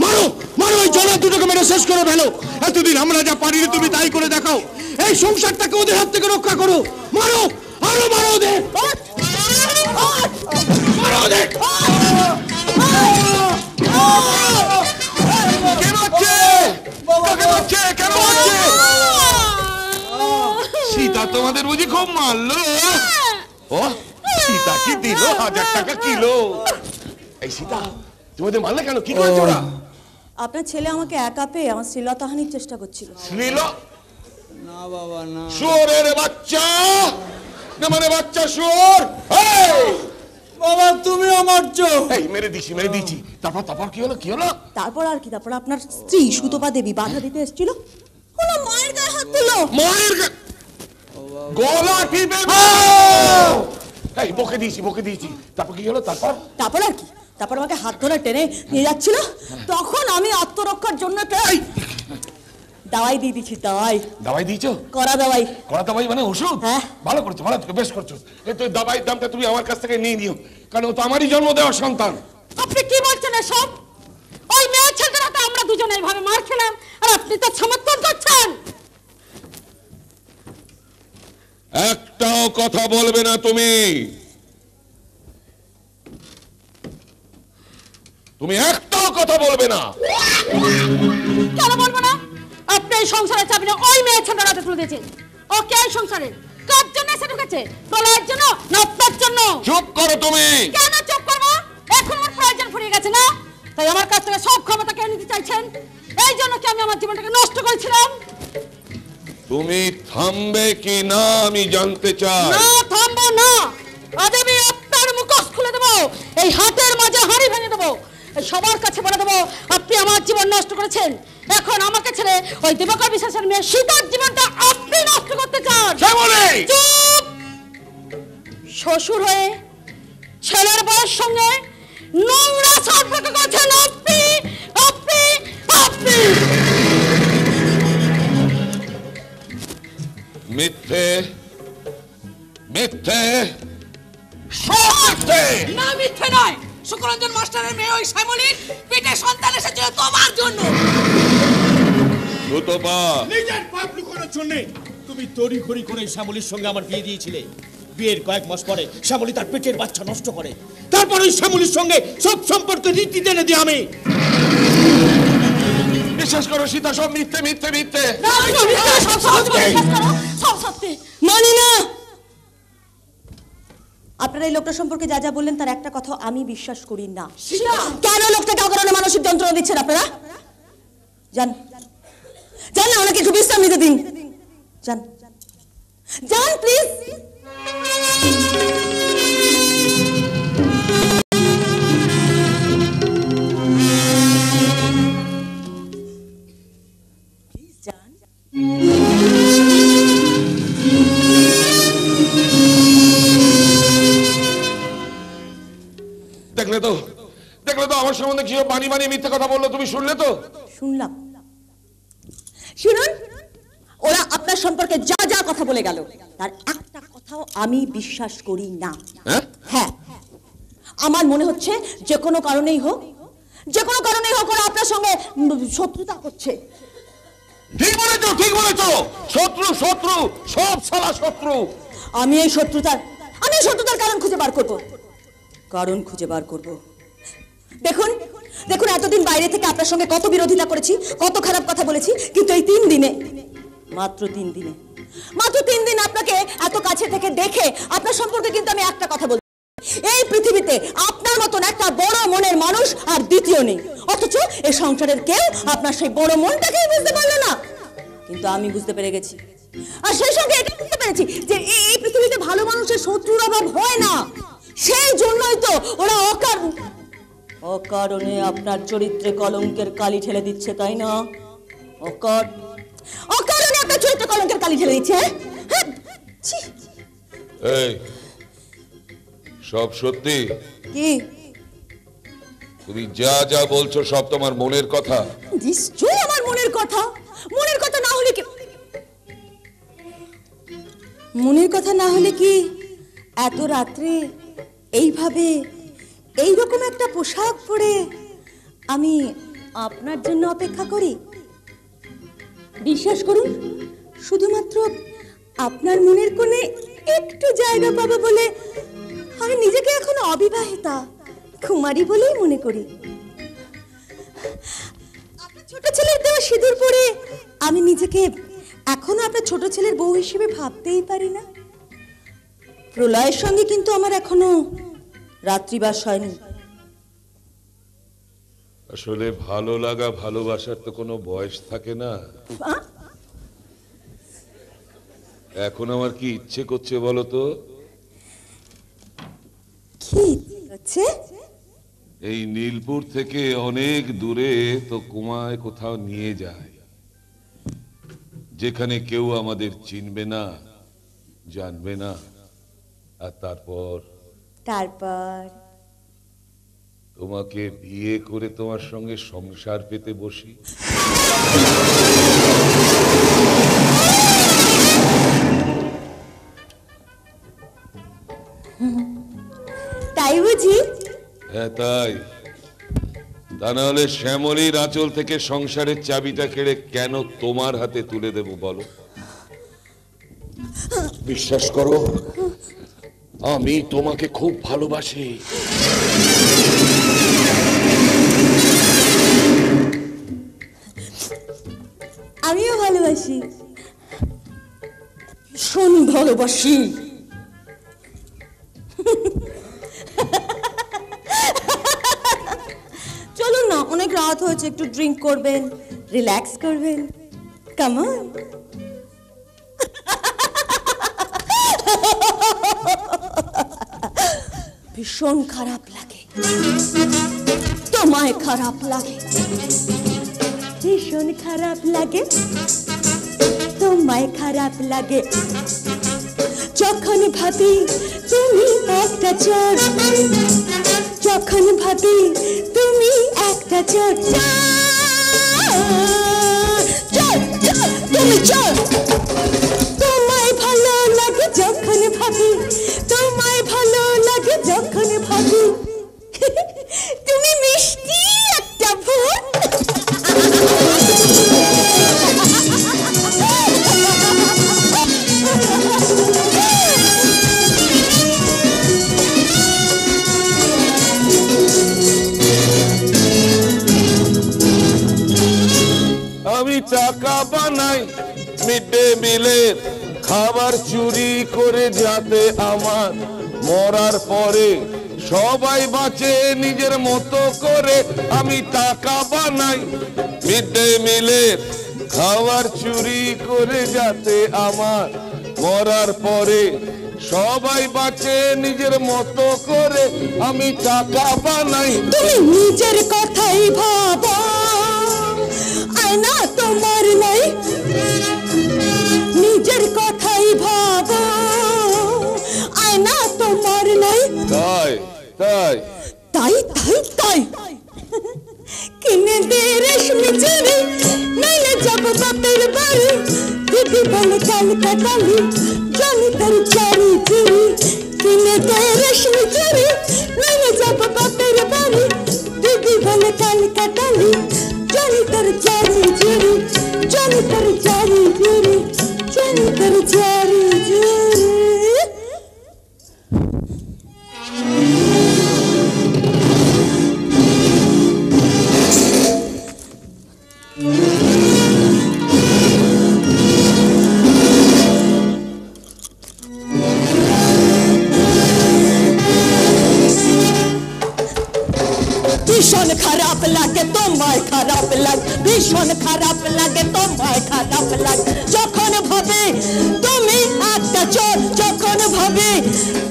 মারো মারো, ওই জনা দুটোকে মেরে শেষ করে ফেলো। এতদিন আমরা যা পারিনি তুমি তাই করে দেখাও। এই সংসারটাকে ওদের হাত থেকে রক্ষা করো। মারো, আরো মারো ওদের, মারো ওদের। কে মারছে? কাকে মারছে? কেন মারছে? সীতা তোমাদের বুঝি খুব মারলো? ও সীতা কি দিল 1000 টাকা কিলো? এই সীতা তোমাদের মারলে কেন? কি করেছো ওরা? আপনার ছেলে আমাকে একা পেয়ে আমার শ্লীলতাহানির চেষ্টা করছিল। শ্লীল? না বাবা না। শুয়োরের বাচ্চা, না মানে বাচ্চা শুয়োর। এই বাবা তুমিও মারছো। এই মেরে দিছি। তারপর কি হলো? তারপর আর কি, তারপর আপনার স্ত্রী সুতপা দেবী বাধা দিতে এসেছিল, ওরা মায়ের গায়ে হাত দিল। মায়ের গলা টিপে এই বকে দিয়েছি। তারপর কি হলো? তারপর আর কি, তারপর আমাকে হাত ধরে টেনে নিয়ে যাচ্ছিল, তখন আমি আত্মরক্ষার জন্য দাওয়াই দিয়ে দিচ্ছি, দাওয়াই। দাওয়াই দিয়েছো? করা দাওয়াই। করা দাওয়াই মানে ওষুধ? হ্যাঁ। ভালো করছো, ভালো করছো, বেশ করছো। এই তো দাওয়াইয়ের দামটা তুমি আমার কাছ থেকে নিয়ে নিও, কারণ ও তো আমারই জন্ম দেওয়ার সন্তান। আপনি কি বলছেন এসব? ওই মেয়ে ছেলেটা তো আমরা দুজনে এইভাবে মার খেলাম, আর আপনি তো সমর্থন করছেন। একটাও কথা বলবে না তুমি, তুমি একটাও কথা বলবে না। কেন বলবো না? আপনি এই সংসারের চাবি না ওই মেয়ে ছেলেটার হাতে তুলে দিয়েছেন। ও কে এই সংসারে? কার জন্য এসে ঢুকেছে? প্রলয়ের জন্য না আপনার জন্য? চুপ করো তুমি। কেন চুপ করবো? এখন আমার প্রয়োজন ফুরিয়ে গেছে না, তাই আমার কাছ থেকে সব ক্ষমতা কেড়ে নিতে চাইছেন। এই জন্য কি আমি আমার জীবনটাকে নষ্ট করেছিলাম? তুমি থামবে কি না আমি জানতে চাই। না, থামবো না। আজ আমি আপনার মুখোশ খুলে দেবো, এই হাতের মাঝে হাঁড়ি ভেঙে দেবো, সবার কাছে বলে দেবো আপনি আমার জীবন নষ্ট করেছেন। এখন আমাকে ছেড়ে ওই দিবাকর বিশ্বাসের মেয়ে সীতার জীবনটা আপনি নষ্ট করতে চান। চুপ! শ্বশুর হয়ে ছেলের বয়স সঙ্গে নোংরা সম্পর্ক করছেন আপনি, আপনি, আপনি। মিথ্যে, মিথ্যে, সব মিথ্যে। না, মিথ্যে নয়। সুকরঞ্জন মাস্টারের মেয়ে ওই শ্যামলীর পেটে সন্তান এসেছিল তোমার জন্য। সুতপা, নিজের পাপ লুকোনোর জন্য তুমি তড়িঘড়ি করে শ্যামলীর সঙ্গে আমার বিয়ে দিয়েছিলে। বিয়ের কয়েক মাস পরে শ্যামলী তার পেটের বাচ্চা নষ্ট করে, তারপর ওই শ্যামলীর সঙ্গে সব সম্পর্ক রীতি টেনে দিই আমি। বিশ্বাস করো সীতা, সব মিথ্যে, মিথ্যে, মিথ্যে। সব সত্যি। মানি না। আপনারা এই লোকটা সম্পর্কে যা যা বললেন তার একটা কথা আমি বিশ্বাস করি না। কেন লোকটাকে অকারণে মানসিক যন্ত্রণা দিচ্ছেন আপনারা? যান, যান না, ওনাকে একটু বিশ্রাম নিতে দিন। যান, যান প্লিজ। দেখলে তো, দেখলে তো আমার সম্বন্ধে কি বানি বানি মিথ্যে কথা বললো, তুমি শুনলে তো? শুনলাম। শুনুন, ওরা আপনার সম্পর্কে যা যা কথা বলে গেল তার একটা কথাও আমি বিশ্বাস করি না। হ্যাঁ, আমার মনে হচ্ছে যে কোনো কারণেই হোক, যে কোনো কারণেই হোক ওরা আপনার সঙ্গে শত্রুতা করছে। ঠিক বলেছো, ঠিক বলেছো। শত্রু, শত্রু, সব সালা শত্রু। আমি এই শত্রুতার কারণ খুঁজে বার করব, কারণ খুঁজে বার করব। দেখুন, দেখুন, এতদিন বাইরে থেকে আপনার সঙ্গে কত বিরোধিতা করেছি, কত খারাপ কথা বলেছি, কিন্তু এই 3 দিনে, মাত্র 3 দিন আপনাকে এত কাছে থেকে দেখে আপনার সম্পর্কে কিন্তু আমি একটা কথা বলছি, এই পৃথিবীতে আপনার মতন একটা বড় মনের মানুষ আর দ্বিতীয় নেই। অথচ এই সংসারের কেউ আপনার সেই বড় মনটাকেই বুঝতে পারলো না, কিন্তু আমি বুঝতে পেরে গেছি। আর সেই সঙ্গে এটা বুঝতে পেরেছি যে এই পৃথিবীতে ভালো মানুষের শত্রুর অভাব হয় না। সেই জন্যই তো ওরা অকারণে আপনার চরিত্রে কলঙ্কের কালি ঠেলে দিচ্ছে, তাই না? অকারণে আপনার চরিত্রে কলঙ্কের কালি ঠেলে দিচ্ছে। এই সব সত্যি? কি তুমি যা যা বলছো সব তোমার মনের কথা? নিশ্চয়ই আমার মনের কথা। মনের কথা না হলে কি, মনের কথা না হলে কি এত রাত্রে এইভাবে এইরকম একটা পোশাক পরে আমি আপনার জন্য অপেক্ষা করি? বিশ্বাস করুন, শুধুমাত্র আপনার মনের কোণে একটু জায়গা পাবো বলে আমি নিজেকে এখন অবিবাহিতা কুমারী বলেই মনে করি। আপনার ছোট ছেলের দেওয়া সিঁদুর পরে আমি নিজেকে এখনো আপনার ছোট ছেলের বউ হিসেবে ভাবতেই পারি না। প্রলয়ের সঙ্গে কিন্তু আমার এখনো রাত্রিবাস হয়নি। আসলে ভালো লাগা ভালোবাসার তো কোনো বয়স থাকে না। এখন আমার কি ইচ্ছে করছে বলো তো? কি হচ্ছে? এই নীলপুর থেকে অনেক দূরে তো কুমায় কোথাও নিয়ে যায়, যেখানে কেউ আমাদের চিনবে না, জানবে না। আর তারপর তোমাকে বিয়ে করে তোমার সঙ্গে সংসার পেতে বসি। তাই তা নাহলে শ্যামলীর আঁচল থেকে সংসারের চাবিটা কেড়ে কেন তোমার হাতে তুলে দেব বলো? বিশ্বাস করো, আমি তোমাকে খুব ভালোবাসি। আমিও ভালোবাসি, ভীষণ ভালোবাসি। চলুন না, অনেক রাত হয়েছে, একটু ড্রিঙ্ক করবেন, রিল্যাক্স করবেন। Come on. ভীষণ খারাপ লাগে, তোমায় খারাপ লাগে, ভীষণ খারাপ লাগে, তোমায় খারাপ লাগে। যখন ভাবি তুমি একটা চোর, যখন ভাবি তুমি একটা চোর, তুমি চোর। তোমায় ভালো লাগে যখন ভাবি, তোমায় ভালো লাগে যখন ভাবি তুমি মিষ্টি একটা ভূত। আমি টাকা বানাই মিড ডে মিলের খাবার চুরি করে, যাতে আমার মরার পরে সবাই বাঁচে নিজের মতো করে। আমি টাকা বানাই মিড ডে মিলের খাবার চুরি করে, যাতে আমার মরার পরে সবাই বাঁচে নিজের মতো করে। আমি টাকা বানাই। তুমি নিজের কথাই ভাবো, আয়না তোমার নাই, নিজের কথাই ভাবো, আয়না তোমার নাই। তাই তাই তাই তাই তাই কিনে দে রেশমি চুড়ি, নাইলে যাব বাপের বাড়ি। দিদি বলে কাল কাটালি, জানি তোর চারি চুড়ি। কিনে দে রেশমি চুড়ি, নাইলে যাব বাপের বাড়ি। দিদি বলে কাল কাটালি, জানি তোর চারি চুড়ি, জানি তোর চারি চুড়ি, জানি তোর চারি চুড়ি। ভীষণ খারাপ লাগে তোমায় খারাপ লাগে, ভীষণ খারাপ লাগে তোমায় খারাপ লাগে। যখন ভাবে তুমি একটা চোর, যখন ভাবে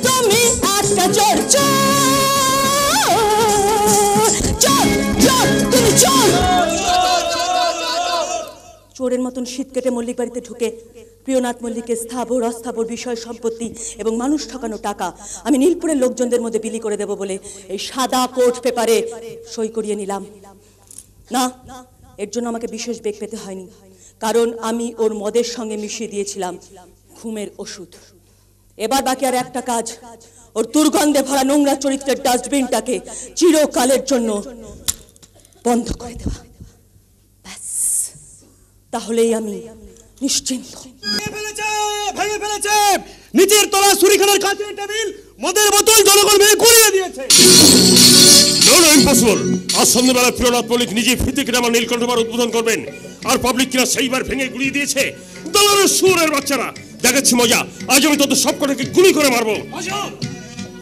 তুমি একটা চোর, চোর চোর, তুমি চোর। চোরের মতন শীত কেটে মল্লিক বাড়িতে ঢুকে প্রিয়নাথ মল্লিকের স্থাবর অস্থাবর বিষয় সম্পত্তি এবং মানুষ ঠকানো টাকা আমি নীলপুরের লোকজনদের মধ্যে বিলি করে দেব বলে এই সাদা কোর্ট পেপারে সই করিয়ে নিলাম। না, এর জন্য আমাকে বিশেষ বেগ পেতে হয়নি, কারণ আমি ওর মদের সঙ্গে মিশিয়ে দিয়েছিলাম ঘুমের ওষুধ। এবার বাকি আর একটা কাজ, ওর দুর্গন্ধে ভরা নোংরা চরিত্রের ডাস্টবিনটাকে চিরকালের জন্য বন্ধ করে দেওয়া। ব্যাস, তাহলেই আমি নিশ্চিন্ত। ভেঙে ফেলেছে নিচের তলা সুরিখানার কাঁচের টেবিল, মদের বোতল জনগণ ভেঙে গুড়িয়ে দিয়েছে। No impossible. আজ সন্ধ্যাবেলা প্রিয়নাথ মল্লিক নিজে ফিতে কিনে আমার নীলকণ্ঠবার উদ্বোধন করবেন, আর পাবলিক কিনা সেইবার ভেঙে গুড়িয়ে দিয়েছে। দলের সুরের বাচ্চারা দেখাচ্ছি মজা। আজ আমি তোদের সবকটাকে গুলি করে মারবো।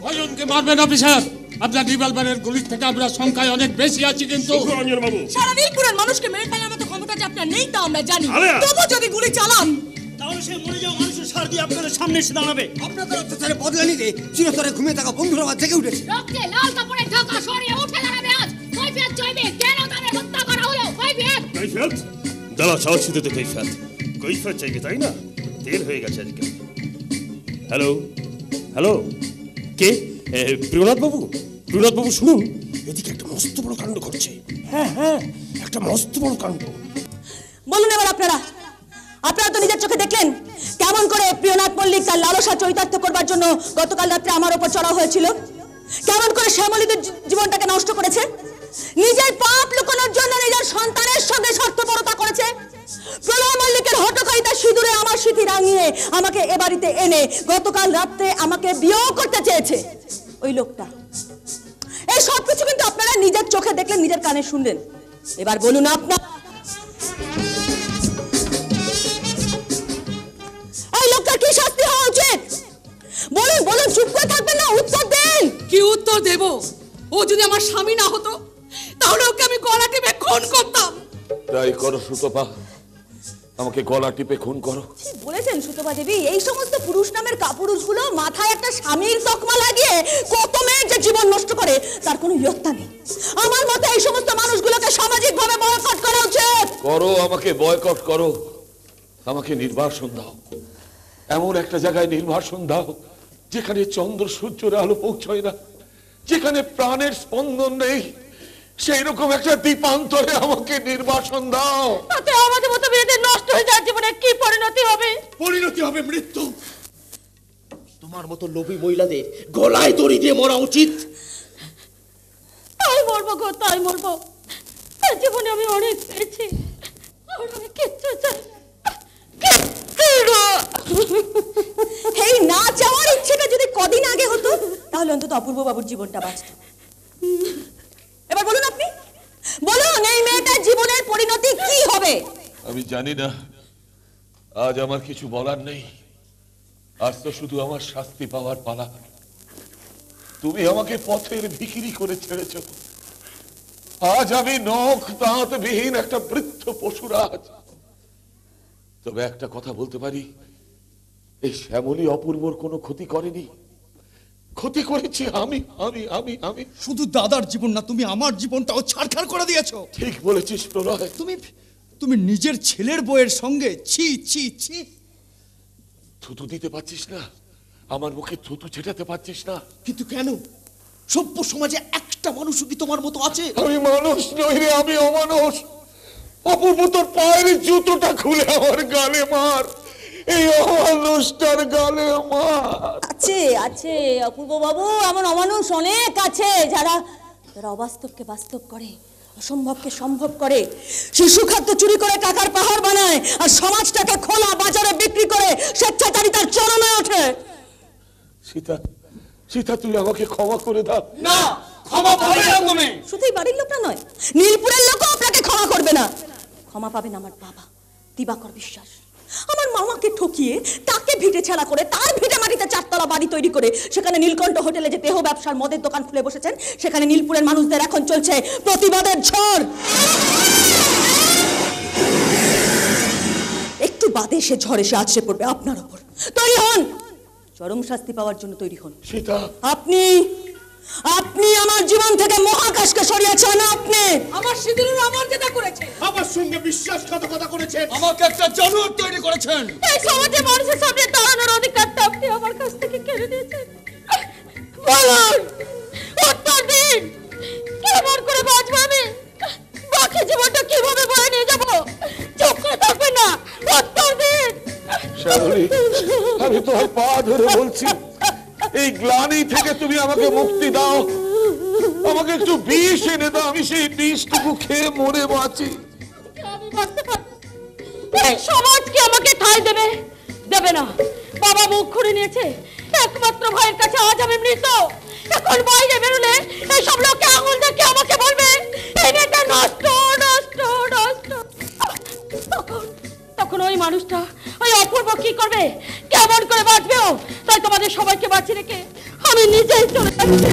কয়জনকে মারবেন অফিসার? আপনার রিভলভারের গুলির থেকে আমরা সংখ্যায় অনেক বেশি আছি, কিন্তু রঞ্জন বাবু, সারা নীলপুরের মানুষকে মেরে ফেলার মতো ক্ষমতা যে আপনার নেই তা আমরা জানি। তবু যদি গুলি চালান তাহলে সে মরে যাওয়া মানুষের সার দিয়ে আপনাদের সামনে এসে দাঁড়াবে। আপনাদের অত্যাচারে বদলা নিতে চিরতরে ঘুমিয়ে থাকা বন্ধুরা আবার জেগে উঠেছে। রক্তে লাল কাপড়ে ঢাকা সরিয়ে উঠে দাঁড়াবে আজ। কৈফিয়ত চাইবে কেন তাদের হত্যা করা হলো। কৈফিয়ত কৈফিয়ত দাঁড়া, সাহস দিতে কৈফিয়ত কৈফিয়ত চাইবে, তাই না? তেল হয়ে গেছে আজকে। হ্যালো হ্যালো, কে? প্রিয়নাথ বাবু, প্রিয়নাথ বাবু শুনুন, এদিকে একটা মস্ত বড় কাণ্ড ঘটছে। হ্যাঁ হ্যাঁ, একটা মস্ত বড় কাণ্ড। বলুন এবার আপনারা তো নিজের চোখে দেখলেন কেমন করে প্রিয়নাথ মল্লিক তার লালসা চরিতার্থ করবার জন্য গতকাল রাত্রে আমার উপর চড়াও হয়েছিল। কেমন করে শ্যামলীদের জীবনটাকে নষ্ট করেছে, নিজের পাপ লুকানোর জন্য নিজের সন্তানের সঙ্গে স্বার্থপরতা করেছে। প্রলয় মল্লিকের হটকারিতা সিঁদুরে আমার স্মৃতি রাঙিয়ে আমাকে এ বাড়িতে এনে গতকাল রাত্রে আমাকে বিয়েও করতে চেয়েছে ওই লোকটা। এই সব কিছু কিন্তু আপনারা নিজের চোখে দেখলেন, নিজের কানে শুনলেন। এবার বলুন আপনার এই লোকটার কি শাস্তি হওয়া উচিত? বলুন বলুন, চুপ করে থাকবেন না, উত্তর দেন। কি উত্তর দেব? ও যদি আমার স্বামী না হতো তাহলে ওকে আমি গলা টিপে খুন করতাম। তাই করো সুতপা, আমাকে গলা টিপে খুন করো। বলেছেন সুতপা দেবী, এই সমস্ত পুরুষ নামের কাপুরুষগুলো মাথায় একটা স্বামীর তকমা লাগিয়ে কত মেয়ের যে জীবন নষ্ট করে তার কোনো ইয়ত্তা নেই। আমার মতে এই সমস্ত মানুষগুলোকে সামাজিকভাবে বয়কট করা উচিত। করো, আমাকে বয়কট করো, আমাকে নির্বাসন দাও। এমন একটা জায়গায় নির্বাসন দাও যেখানে চন্দ্র সূর্যের আলো পৌঁছয় না, যেখানে প্রাণের স্পন্দন নেই, সেই রকম একটা দ্বীপান্তরে আমাকে নির্বাসন দাও। তাতে আমাদের মতো মেয়েদের নষ্ট হয়ে যাওয়ার জীবনে কি পরিণতি হবে? পরিণতি হবে মৃত্যু। তোমার মতো লোভী মহিলাদের গলায় দড়ি দিয়ে মরা উচিত। তাই মরবো গো, তাই মরবো। তার জীবনে আমি অনেক পেয়েছি, আমি কিচ্ছু চাই না। এই না চাওয়ার ইচ্ছেটা যদি কদিন আগে হতো তাহলে অন্তত অপূর্ব বাবুর জীবনটা বাঁচত। এবার বলুন আপনি, বলুন এই মেয়েটার জীবনের পরিণতি কি হবে? আমি জানি না, আজ আমার কিছু বলার নেই। আজ তো শুধু আমার শাস্তি পাওয়ার পালা। তুমি আমাকে পথের ভিখিরি করে ছেড়েছ। আজ আমি নখ দাঁত বিহীন একটা বৃদ্ধ পশুরাজ। তবে একটা কথা বলতে পারি, এই শ্যামলী অপূর্বর কোনো ক্ষতি করেনি। ক্ষতি করেছি আমি আমি আমি আমি শুধু দাদার জীবন না, তুমি আমার জীবনটাও ছাড়খাড় করে দিয়েছো। ঠিক বলেছিস প্রলয়। তুমি নিজের ছেলের বউয়ের সঙ্গে ছি ছি ছি। থুতু দিতে পারছিস না, আমার মুখে থুতু ছেটাতে পারছিস না। কিন্তু কেন? সভ্য সমাজে একটা মানুষও কি তোমার মতো আছে? আমি মানুষ নই রে, আমি অমানুষ। অপূর্ব, তোর পায়ের জুতোটা খুলে আমার গালে মার, এই অমানুষটার গালে মার। আছে আছে অপূর্ব বাবু, এমন অমানুষ অনেক আছে যারা অবাস্তবকে বাস্তব করে, অসম্ভবকে সম্ভব করে, শিশু খাদ্য চুরি করে টাকার পাহাড় বানায়, আর সমাজটাকে খোলা বাজারে বিক্রি করে স্বেচ্ছাচারিতার চরমে ওঠে। সীতা, সীতা, তুই আমাকে ক্ষমা করে দাও। না, ক্ষমা পাবে না তুমি। শুধুই বাড়ির লোকটা নয়, নীলপুরের লোকও আপনাকে ক্ষমা করবে না। ক্ষমা পাবেন আমার বাবা দিবাকর বিশ্বাস। আমার মামাকে ঠকিয়ে তাকে ভিটে ছেলা করে তার ভিটে মাটিতে চারতলা বাড়ি তৈরি করে সেখানে নীলকণ্ঠ হোটেলে যে দেহ ব্যবসার মদের দোকান খুলে বসেছেন, সেখানে নীলপুরের মানুষদের এখন চলছে প্রতিবাদের ঝড়। একটু বাদে সে ঝড় এসে আছড়ে পড়বে আপনার ওপর। তৈরি হন, চরম শাস্তি পাওয়ার জন্য তৈরি হন। সীতা, আপনি আপনি আমার জীবন থেকে মহাকাশকে সরিয়েছেন। আপনি আমার সিঁদুর আমার যেটা করেছে, আমার সঙ্গে বিশ্বাসঘাতকতা করেছেন, আমাকে একটা জানোয়ার তৈরি করেছেন। এই সমাজে মানুষের সামনে দাঁড়ানোর অধিকারটা আপনি আমার কাছ থেকে কেড়ে নিয়েছেন। বলুন, উত্তর দিন, কেমন করে বাঁচবো আমি? বাকি জীবনটা কিভাবে বয়ে নিয়ে যাবো? চুপ করে থাকবেন না, উত্তর দিন। শ্যামলী, আমি তোমার পা ধরে বলছি, এই গ্লানি থেকে তুমি আমাকে মুক্তি দাও। আমাকে একটু বিষ এনে দাও, আমি সেই বিষটুকু খেয়ে মরে বাঁচি। আমি বাঁচতে পারবো? এই সমাজ কি আমাকে ঠাঁই দেবে? দেবে না। বাবা মুখ খুলে নিয়েছে, একমাত্র ভাইয়ের কাছে আজ আমি মৃত। এখন বাইরে বেরোলে এই সব লোকে আঙুল দেখে আমাকে বলবে এই মেয়েটা নষ্ট নষ্ট নষ্ট। তখন ওই মানুষটা, ওই অপূর্ব কি করবে? কেমন করে বাঁচবেও? তাই তোমাদের সবাইকে বাঁচিয়ে রেখে আমি নিজেই চলে যাচ্ছি।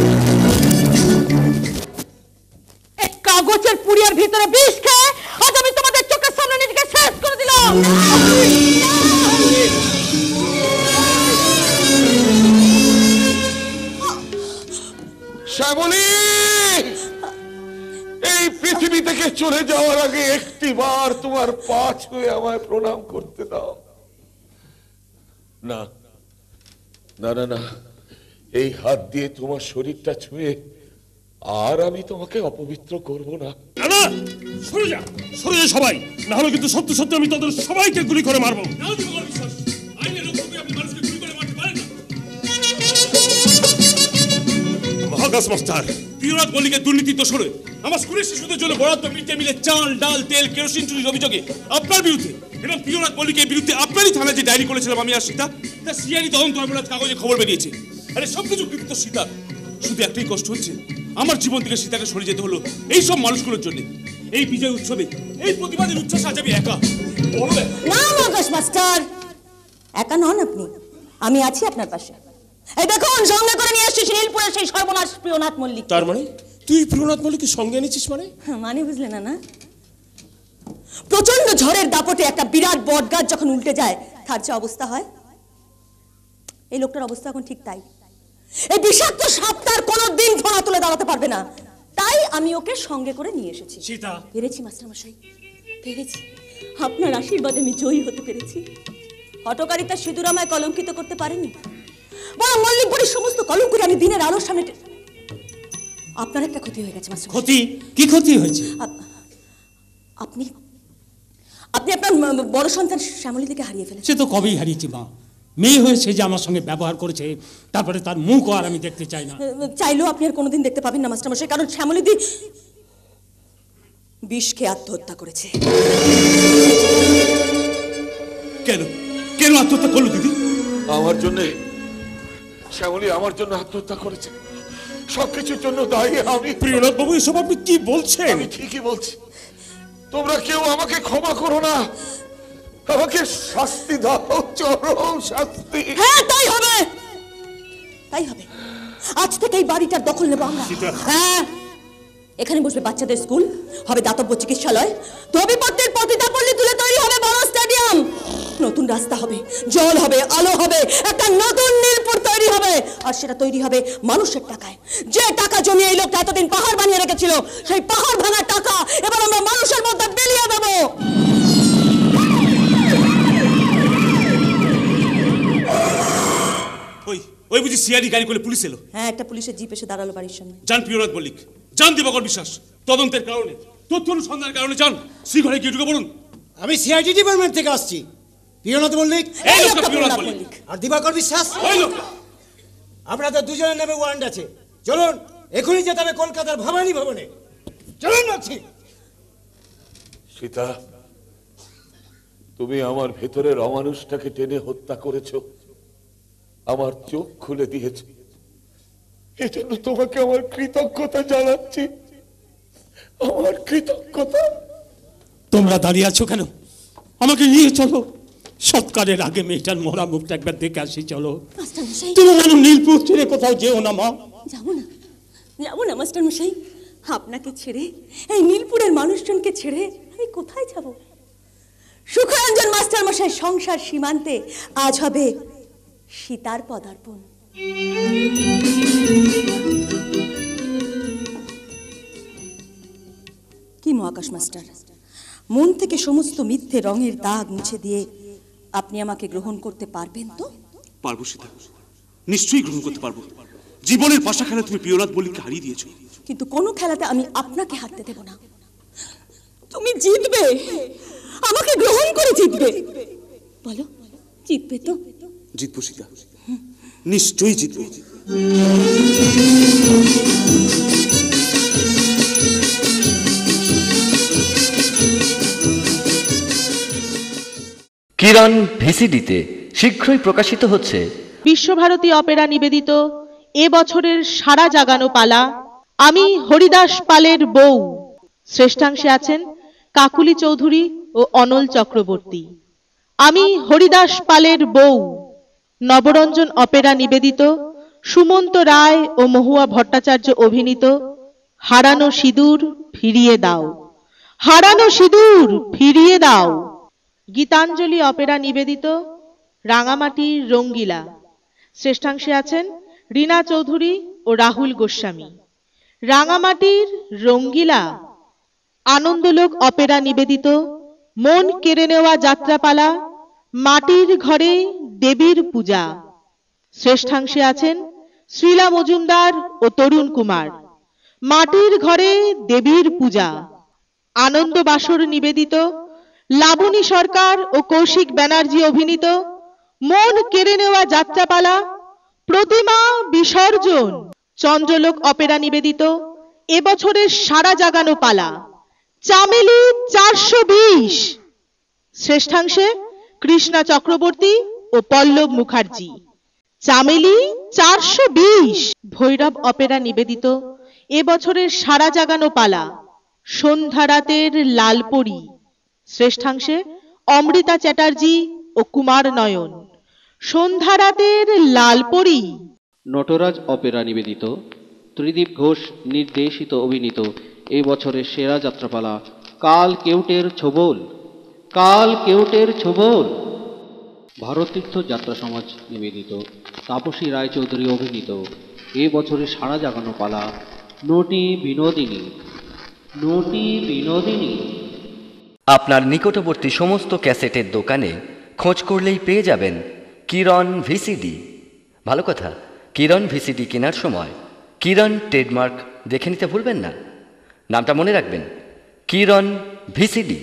এই কাগজের পুড়িয়ার ভিতরে বিষ খেয়ে আজ আমি তোমাদের চোখের সামনে নিজেকে শেষ করে দিলাম। শ্যামলী, এই পৃথিবী থেকে চলে যাওয়ার আগে একটি বার তোমার পা ছুঁয়ে আমায় প্রণাম করতে দাও। না না না না, এই হাত দিয়ে তোমার শরীরটা ছুঁয়ে আর আমি তোমাকে অপবিত্র করব না। না না, সরে যা, সরে যা সবাই, না হলে কিন্তু সত্যি সত্যি আমি তাদের সবাইকে গুলি করে মারবো। মহাকাশ মাস্টার, প্রিয়নাথ মল্লিকের দুর্নীতি দোষরে আমার স্কুলের শিশুদের জন্য বরাদ্দ মিড ডে মিলে চাল, ডাল, তেল, কেরোসিন চুরির অভিযোগে আপনার বিরুদ্ধে এবং প্রিয়নাথ মল্লিকের বিরুদ্ধে আপনারই থানায় যে ডায়েরি করেছিলাম আমি আর সীতা, তা সিআইডি তদন্ত হবে কাগজে খবর বেরিয়েছে। আরে সবকিছু কৃতিত্ব সীতা। শুধু একটাই কষ্ট হচ্ছে, আমার জীবন থেকে সীতাকে সরে যেতে হলো এই সব মানুষগুলোর জন্য। এই বিজয় উৎসবে এই প্রতিবাদের উচ্ছ্বাস আজ আমি একা। না মহাকাশ মাস্টার, একা নন আপনি, আমি আছি আপনার পাশে। এই দেখুন, সঙ্গে করে নিয়ে আসছি নীলপুরের সেই সর্বনাশ প্রিয়নাথ মল্লিক। তার মানে তুই প্রিয়নাথ মল্লিককে সঙ্গে এনেছিস? মানে বুঝলে না? না, প্রচন্ড ঝড়ের দাপটে একটা বিরাট বট গাছ যখন উল্টে যায় তার যে অবস্থা হয়, এই লোকটার অবস্থা এখন ঠিক তাই। এই বিষাক্ত সাপটার কোনোদিন ফোনা তুলে দাঁড়াতে পারবে না, তাই আমি ওকে সঙ্গে করে নিয়ে এসেছি। সীতা, পেরেছি মাস্টার মশাই, পেরেছি। আপনার আশীর্বাদে আমি জয়ী হতে পেরেছি। হটকারিতা সিঁদুর আমায় কলঙ্কিত করতে পারেনি, বরং মল্লিকপুরের সমস্ত কলঙ্ক আমি দিনের আলোর সামনে। আপনার একটা ক্ষতি হয়ে গেছে মাস্টার। ক্ষতি? কি ক্ষতি হয়েছে? আপনি আপনি আপনার বড় সন্তান শ্যামলীদিকে হারিয়ে ফেলেছেন। সে তো কবেই হারিয়েছি মা। মেয়ে হয়েছে যে আমার সঙ্গে ব্যবহার করেছে, তারপরে তার মুখ আর আমি দেখতে চাই না। চাইলেও আপনি আর কোনোদিন দেখতে পাবেন না মাস্টার মশাই, কারণ শ্যামলীদি বিষ খেয়ে আত্মহত্যা করেছে। কেন কেন আত্মহত্যা করলো দিদি? আমার জন্য শ্যামলী আমার জন্য আত্মহত্যা করেছে। সবকিছুর জন্য দায়ী আমি। প্রিয়নাথ বাবু, এসব আপনি কি বলছেন? আমি ঠিকই বলছি। তোমরা কেউ আমাকে ক্ষমা করো না, আমাকে শাস্তি দাও, চরম শাস্তি। হ্যাঁ, তাই হবে, তাই হবে। আজ থেকে এই বাড়িটার দখল নেব আমরা। হ্যাঁ, এখানে বসবে বাচ্চাদের স্কুল, হবে দাতব্য চিকিৎসালয়, ধোবিপত্রের পতিতা পল্লী তুলে তৈরি হবে বড় স্টেডিয়াম, নতুন রাস্তা হবে, জল হবে, আলো হবে, একটা নতুন নীলপুর তৈরি হবে। আর সেটা তৈরি হবে মানুষের টাকায়। যে টাকা জমিয়ে এই লোকটা এতদিন পাহাড় বানিয়ে রেখেছিল, সেই পাহাড় ভাঙা টাকা এবার আমরা মানুষের মধ্যে বিলিয়ে দেবো। ওই বুঝি সিআইডি গাড়ি করে পুলিশ এলো? হ্যাঁ, একটা পুলিশের জিপ এসে দাঁড়ালো বাড়ির সামনে। জান প্রিয়নাথ মল্লিক, জান দিবাকর বিশ্বাস, তদন্তের কারণে, তথ্য অনুসন্ধানের কারণে যান শ্রীঘরে গিয়ে ঢুকে বলুন। আমি সিআইডি ডিপার্টমেন্ট থেকে আসছি। প্রিয়নাথ মল্লিক, এই লোকটা প্রিয়নাথ মল্লিক। আর দিবাকর বিশ্বাস, ওই লোকটা। আপনাদের দুজনের নামে ওয়ারেন্ট আছে। চলুন, এখনই যেতে হবে কলকাতার ভবানী ভবনে। চলুন বলছি। সীতা, তুমি আমার ভেতরের অমানুষটাকে টেনে হত্যা করেছো, আমার চোখ খুলে দিয়েছ। এজন্য তোমাকে আমার কৃতজ্ঞতা জানাচ্ছি, আমার কৃতজ্ঞতা। তোমরা দাঁড়িয়ে আছো কেন? আমাকে নিয়ে চলো, সৎকারের আগে মেয়েটার মরা মুখটা একবার দেখে আসি। চলো। তুমি কেন নীলপুর ছেড়ে কোথাও যেও না মা। যাবো না, যাবো না মাস্টার মশাই, আপনাকে ছেড়ে, এই নীলপুরের মানুষজনকে ছেড়ে আমি কোথায় যাব? সুখরঞ্জন মাস্টার মশাই সংসার সীমান্তে আজ হবে সীতার পদার্পণ। কি মহাকাশ মাস্টার, মন থেকে সমস্ত মিথ্যে রঙের দাগ মুছে দিয়ে আপনি আমাকে গ্রহণ করতে পারবেন তো? পারবো সীতা, নিশ্চয়ই গ্রহণ করতে পারবো। জীবনের পাশা খেলা তুমি প্রিয়নাথ মল্লিককে হারিয়ে দিয়েছো, কিন্তু কোনো খেলাতে আমি আপনাকে হারতে দেব না। তুমি জিতবে, আমাকে গ্রহণ করে জিতবে। বলো, জিতবে তো? জিতবো সীতা, নিশ্চয়ই জিতবো। কিরণ ভিসিডিতে শীঘ্রই প্রকাশিত হচ্ছে বিশ্বভারতী অপেরা নিবেদিত এ বছরের সারা জাগানো পালা আমি হরিদাস পালের বউ। শ্রেষ্ঠাংশে আছেন কাকুলি চৌধুরী ও অনল চক্রবর্তী। আমি হরিদাস পালের বউ নবরঞ্জন অপেরা নিবেদিত সুমন্ত রায় ও মহুয়া ভট্টাচার্য অভিনীত হারানো সিঁদুর ফিরিয়ে দাও, হারানো সিঁদুর ফিরিয়ে দাও। গীতাঞ্জলি অপেরা নিবেদিত রাঙামাটির রঙ্গিলা। শ্রেষ্ঠাংশে আছেন রীনা চৌধুরী ও রাহুল গোস্বামী। রাঙামাটির রঙ্গিলা। আনন্দলোক অপেরা নিবেদিত মন কেড়ে নেওয়া যাত্রাপালা মাটির ঘরে দেবীর পূজা। শ্রেষ্ঠাংশে আছেন শ্রীলা মজুমদার ও তরুণ কুমার। মাটির ঘরে দেবীর পূজা। আনন্দ বাসর নিবেদিত লাবণী সরকার ও কৌশিক ব্যানার্জি অভিনীত মন কেড়ে নেওয়া যাত্রাপালা প্রতিমা বিসর্জন। চন্দ্রলোক অপেরা নিবেদিত এবছরের সারা জাগানো পালা চামেলি 420। শ্রেষ্ঠাংশে কৃষ্ণা চক্রবর্তী ও পল্লব মুখার্জি। চামেলি 420। ভৈরব অপেরা নিবেদিত এবছরের সারা জাগানো পালা সন্ধ্যা রাতের লালপরি। শ্রেষ্ঠাংশে অমৃতা চ্যাটার্জি ও কুমার নয়ন। সন্ধ্যা রাতের লালপরি। নটরাজ অপেরা নিবেদিত ত্রিদীপ ঘোষ নির্দেশিত অভিনীত এই বছরের সেরা যাত্রাপালা কাল কেউটের ছোবল। কাল কেউটের ছোবল। ভারতীর্থ যাত্রা সমাজ নিবেদিত তাপসী রায়চৌধুরী অভিনীত এই বছরের সারা জাগানো পালা নটি বিনোদিনী। নটি বিনোদিনী। আপনার নিকটবর্তী সমস্ত ক্যাসেটের দোকানে খোঁজ করলেই পেয়ে যাবেন কিরণ ভিসিডি। ভালো কথা, কিরণ ভিসিডি কেনার সময় কিরণ ট্রেডমার্ক দেখে নিতে ভুলবেন না। নামটা মনে রাখবেন, কিরণ ভিসিডি।